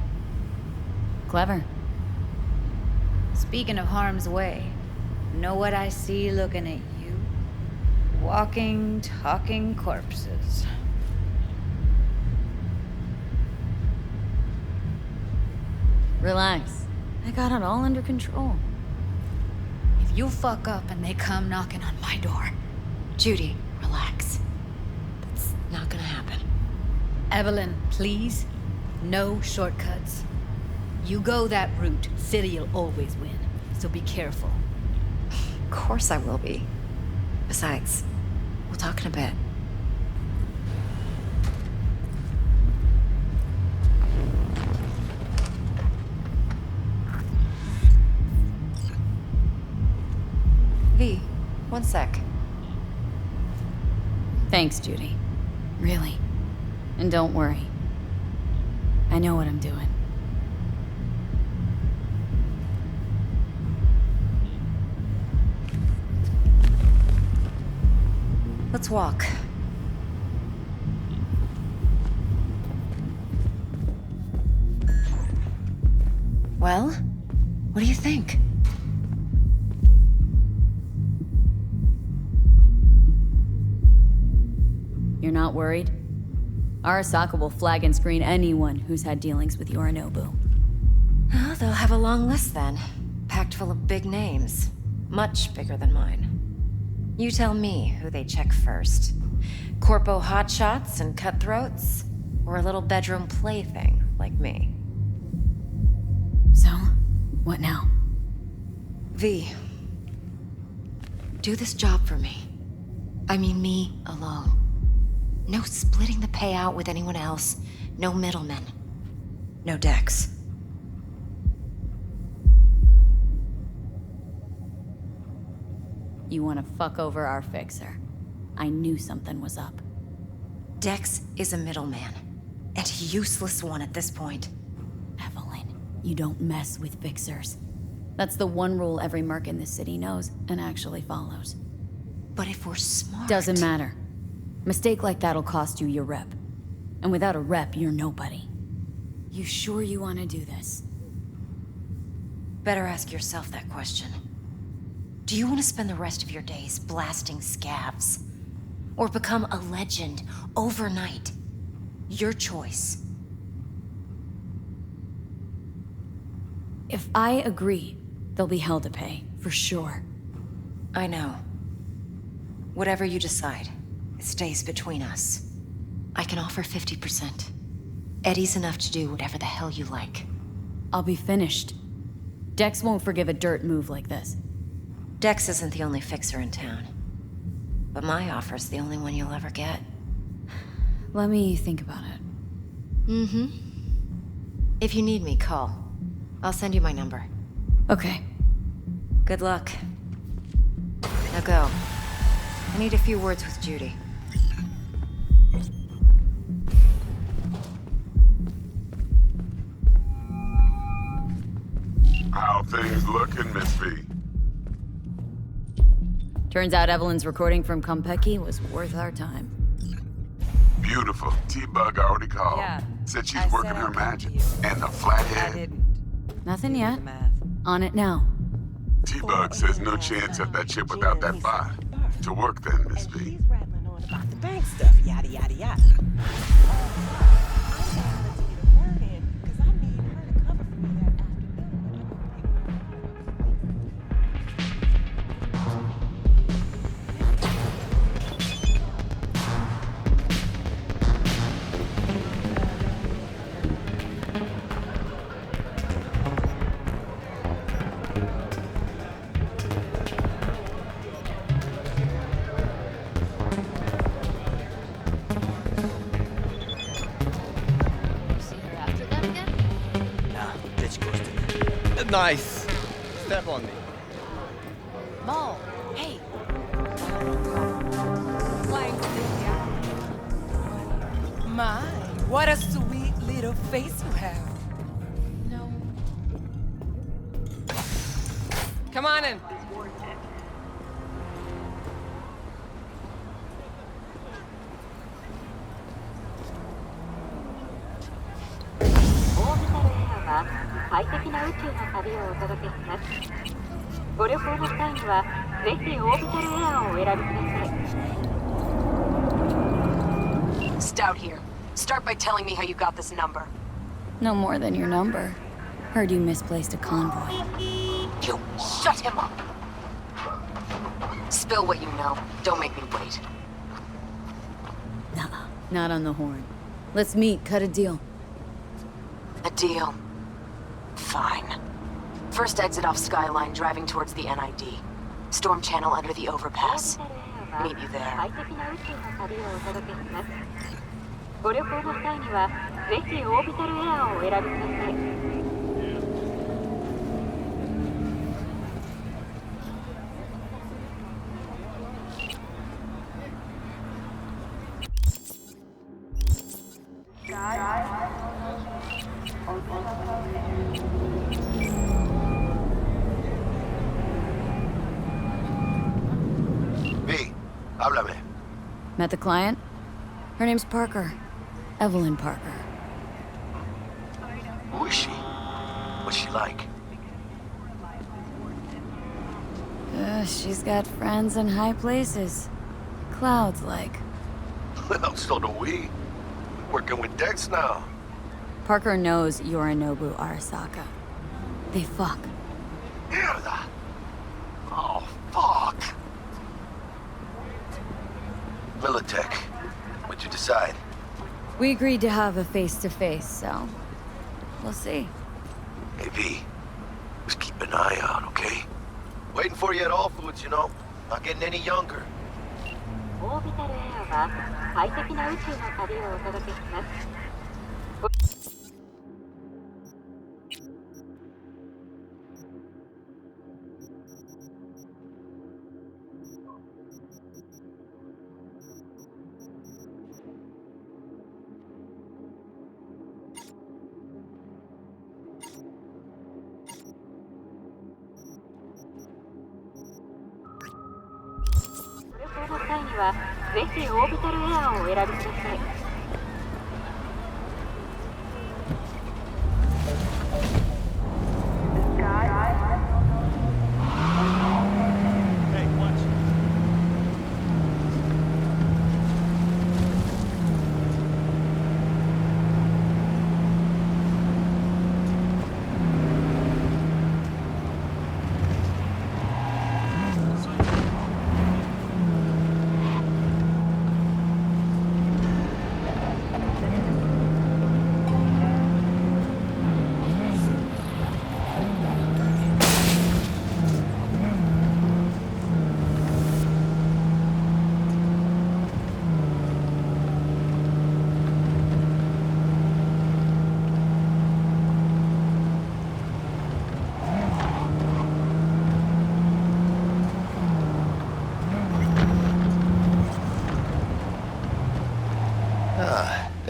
Clever. Speaking of harm's way, know what I see looking at you? Walking, talking corpses. Relax. I got it all under control. If you fuck up and they come knocking on my door... Judy, relax. That's not gonna happen. Evelyn, please. No shortcuts. You go that route, City'll always win. So be careful. Of course I will be. Besides, we'll talk in a bit. V, one sec. Thanks, Judy. Really. And don't worry. I know what I'm doing. Let's walk. Well, what do you think? You're not worried? Arasaka will flag and screen anyone who's had dealings with Yorinobu. Oh, they'll have a long list then. Packed full of big names. Much bigger than mine. You tell me who they check first. Corpo hotshots and cutthroats? Or a little bedroom plaything like me? So, what now? V. Do this job for me. I mean me alone. No splitting the payout with anyone else. No middlemen. No Dex. You want to fuck over our fixer. I knew something was up. Dex is a middleman. And a useless one at this point. Evelyn, you don't mess with fixers. That's the one rule every merc in this city knows and actually follows. But if we're smart... Doesn't matter. Mistake like that'll cost you your rep. And without a rep, you're nobody. You sure you want to do this? Better ask yourself that question. Do you want to spend the rest of your days blasting scabs? Or become a legend overnight? Your choice. If I agree, there'll be hell to pay, for sure. I know. Whatever you decide, it stays between us. I can offer 50%. Eddie's enough to do whatever the hell you like. I'll be finished. Dex won't forgive a dirt move like this. Dex isn't the only fixer in town. But my offer's the only one you'll ever get. Let me think about it. Mm-hmm. If you need me, call. I'll send you my number. Okay. Good luck. Now go. I need a few words with Judy. How things looking, Miss V? Turns out Evelyn's recording from Konpeki was worth our time. Beautiful. T-Bug already called. Yeah, Said she's I working said her I'd come magic. to you. And the I flathead. didn't. Nothing yet. On it now. T-Bug says no chance at that chip without that bot. To work then, Miss V. Rattling on about the bank stuff, yada yada yada. Nice. Step on me. Mo, hey. My, what a sweet little face you have. No. Come on in. Stout here. Start by telling me how you got this number. No more than your number. Heard you misplaced a convoy. You shut him up! Spill what you know. Don't make me wait. Nuh-uh. Not on the horn. Let's meet, cut a deal. A deal. Fine. First exit off Skyline, driving towards the NID. Storm channel under the overpass. Meet you there. V, háblame. Met the client? Her name's Parker. Evelyn Parker. Who is she? What's she like? She's got friends in high places. Clouds like. Well, so do we. We're working with Dex now. Parker knows Yorinobu Arasaka. They fuck. Mierda! Oh, fuck! Militech, what'd you decide? We agreed to have a face-to-face, so we'll see. Hey, V, just keep an eye out, okay? Waiting for you at All Foods, you know. Not getting any younger.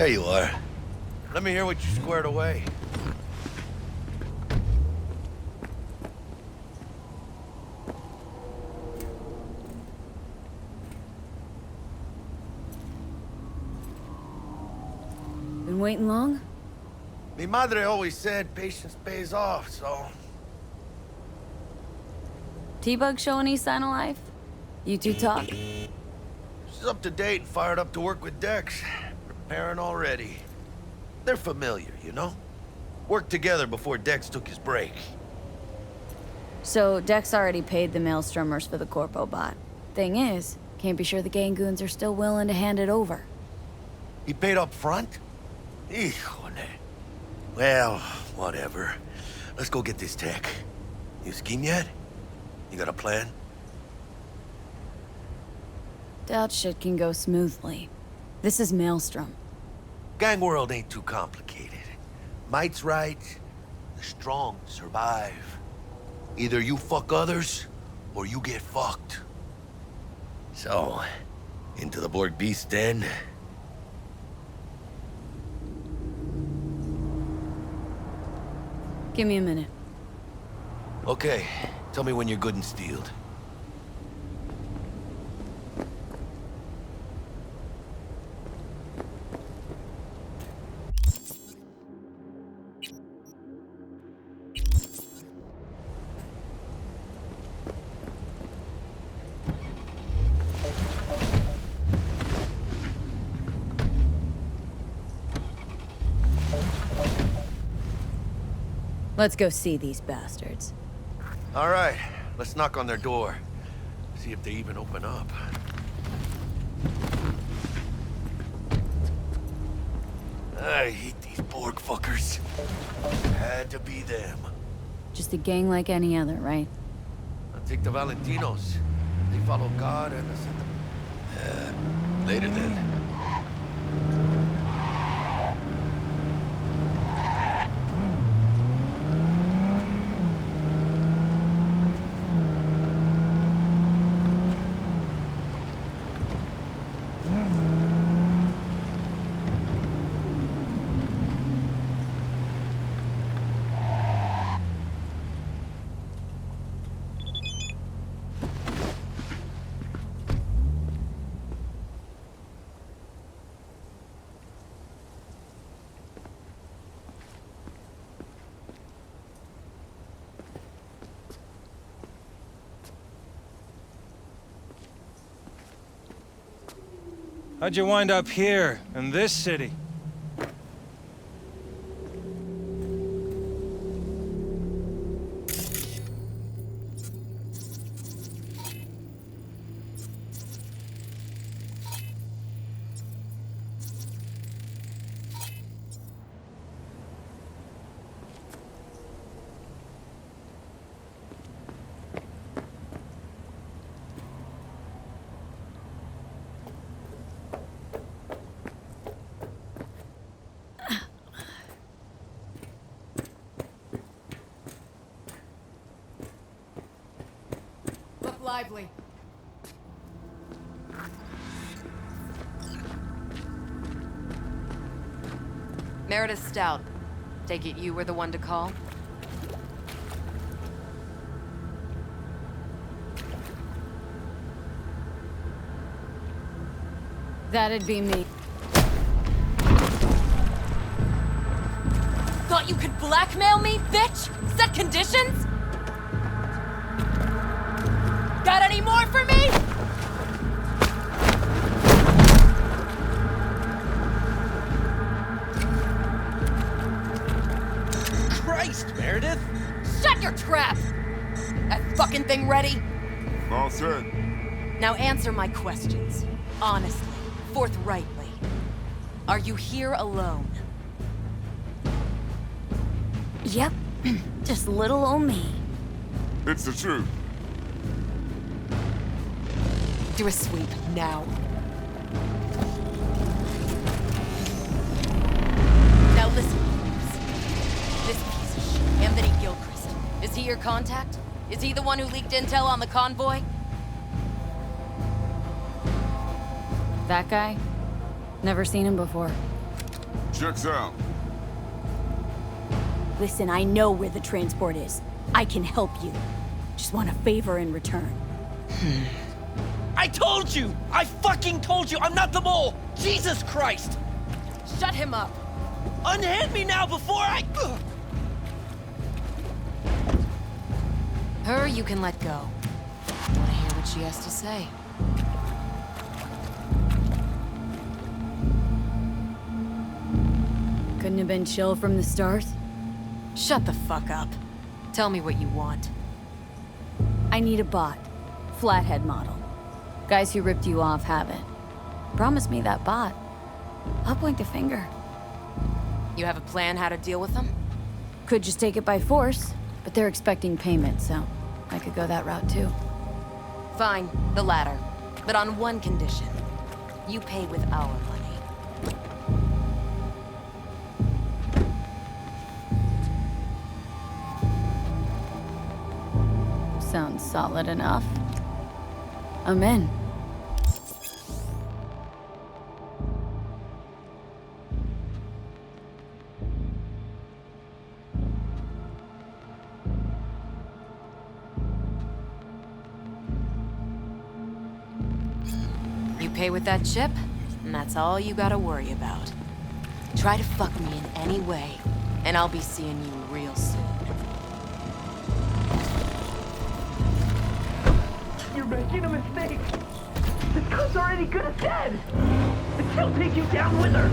There you are. Let me hear what you squared away. Been waiting long? Mi madre always said patience pays off, so... T-Bug show any sign of life? You two talk? She's up to date and fired up to work with Dex. Preparing already. They're familiar, you know? Worked together before Dex took his break. So, Dex already paid the Maelstromers for the Corpo bot. Thing is, can't be sure the Gangoons are still willing to hand it over. He paid up front? Híjole. Well, whatever. Let's go get this tech. You scheme yet? You got a plan? Doubt shit can go smoothly. This is Maelstrom. Gang world ain't too complicated. Might's right, the strong survive. Either you fuck others, or you get fucked. So, into the Borg Beast den? Give me a minute. Okay, tell me when you're good and steeled. Let's go see these bastards. All right, let's knock on their door. See if they even open up. I hate these Borg fuckers. Had to be them. Just a gang like any other, right? I'll take the Valentinos. They follow God and the... later then. How'd you wind up here, in this city? Lively. Meredith Stout. Take it you were the one to call? That'd be me. Thought you could blackmail me, bitch? Set conditions? Got any more for me? Christ, Meredith! Shut your trap! That fucking thing ready? All set. Now answer my questions. Honestly, forthrightly. Are you here alone? Yep. Just little old me. It's the truth. Do a sweep, now. Now listen, folks. This piece of shit, Anthony Gilchrist. Is he your contact? Is he the one who leaked intel on the convoy? That guy? Never seen him before. Checks out. Listen, I know where the transport is. I can help you. Just want a favor in return. I told you! I fucking told you! I'm not the mole! Jesus Christ! Shut him up! Unhand me now before I... Her you can let go. Wanna hear what she has to say? Couldn't have been chill from the start? Shut the fuck up. Tell me what you want. I need a bot. Flathead model. Guys who ripped you off have it. Promise me that bot. I'll point the finger. You have a plan how to deal with them? Could just take it by force, but they're expecting payment, so I could go that route too. Fine, the latter. But on one condition. You pay with our money. Sounds solid enough. I'm in. You pay with that chip, and that's all you gotta worry about. Try to fuck me in any way, and I'll be seeing you real soon. You're making a mistake! This cunt's already good as dead! And she'll take you down with her!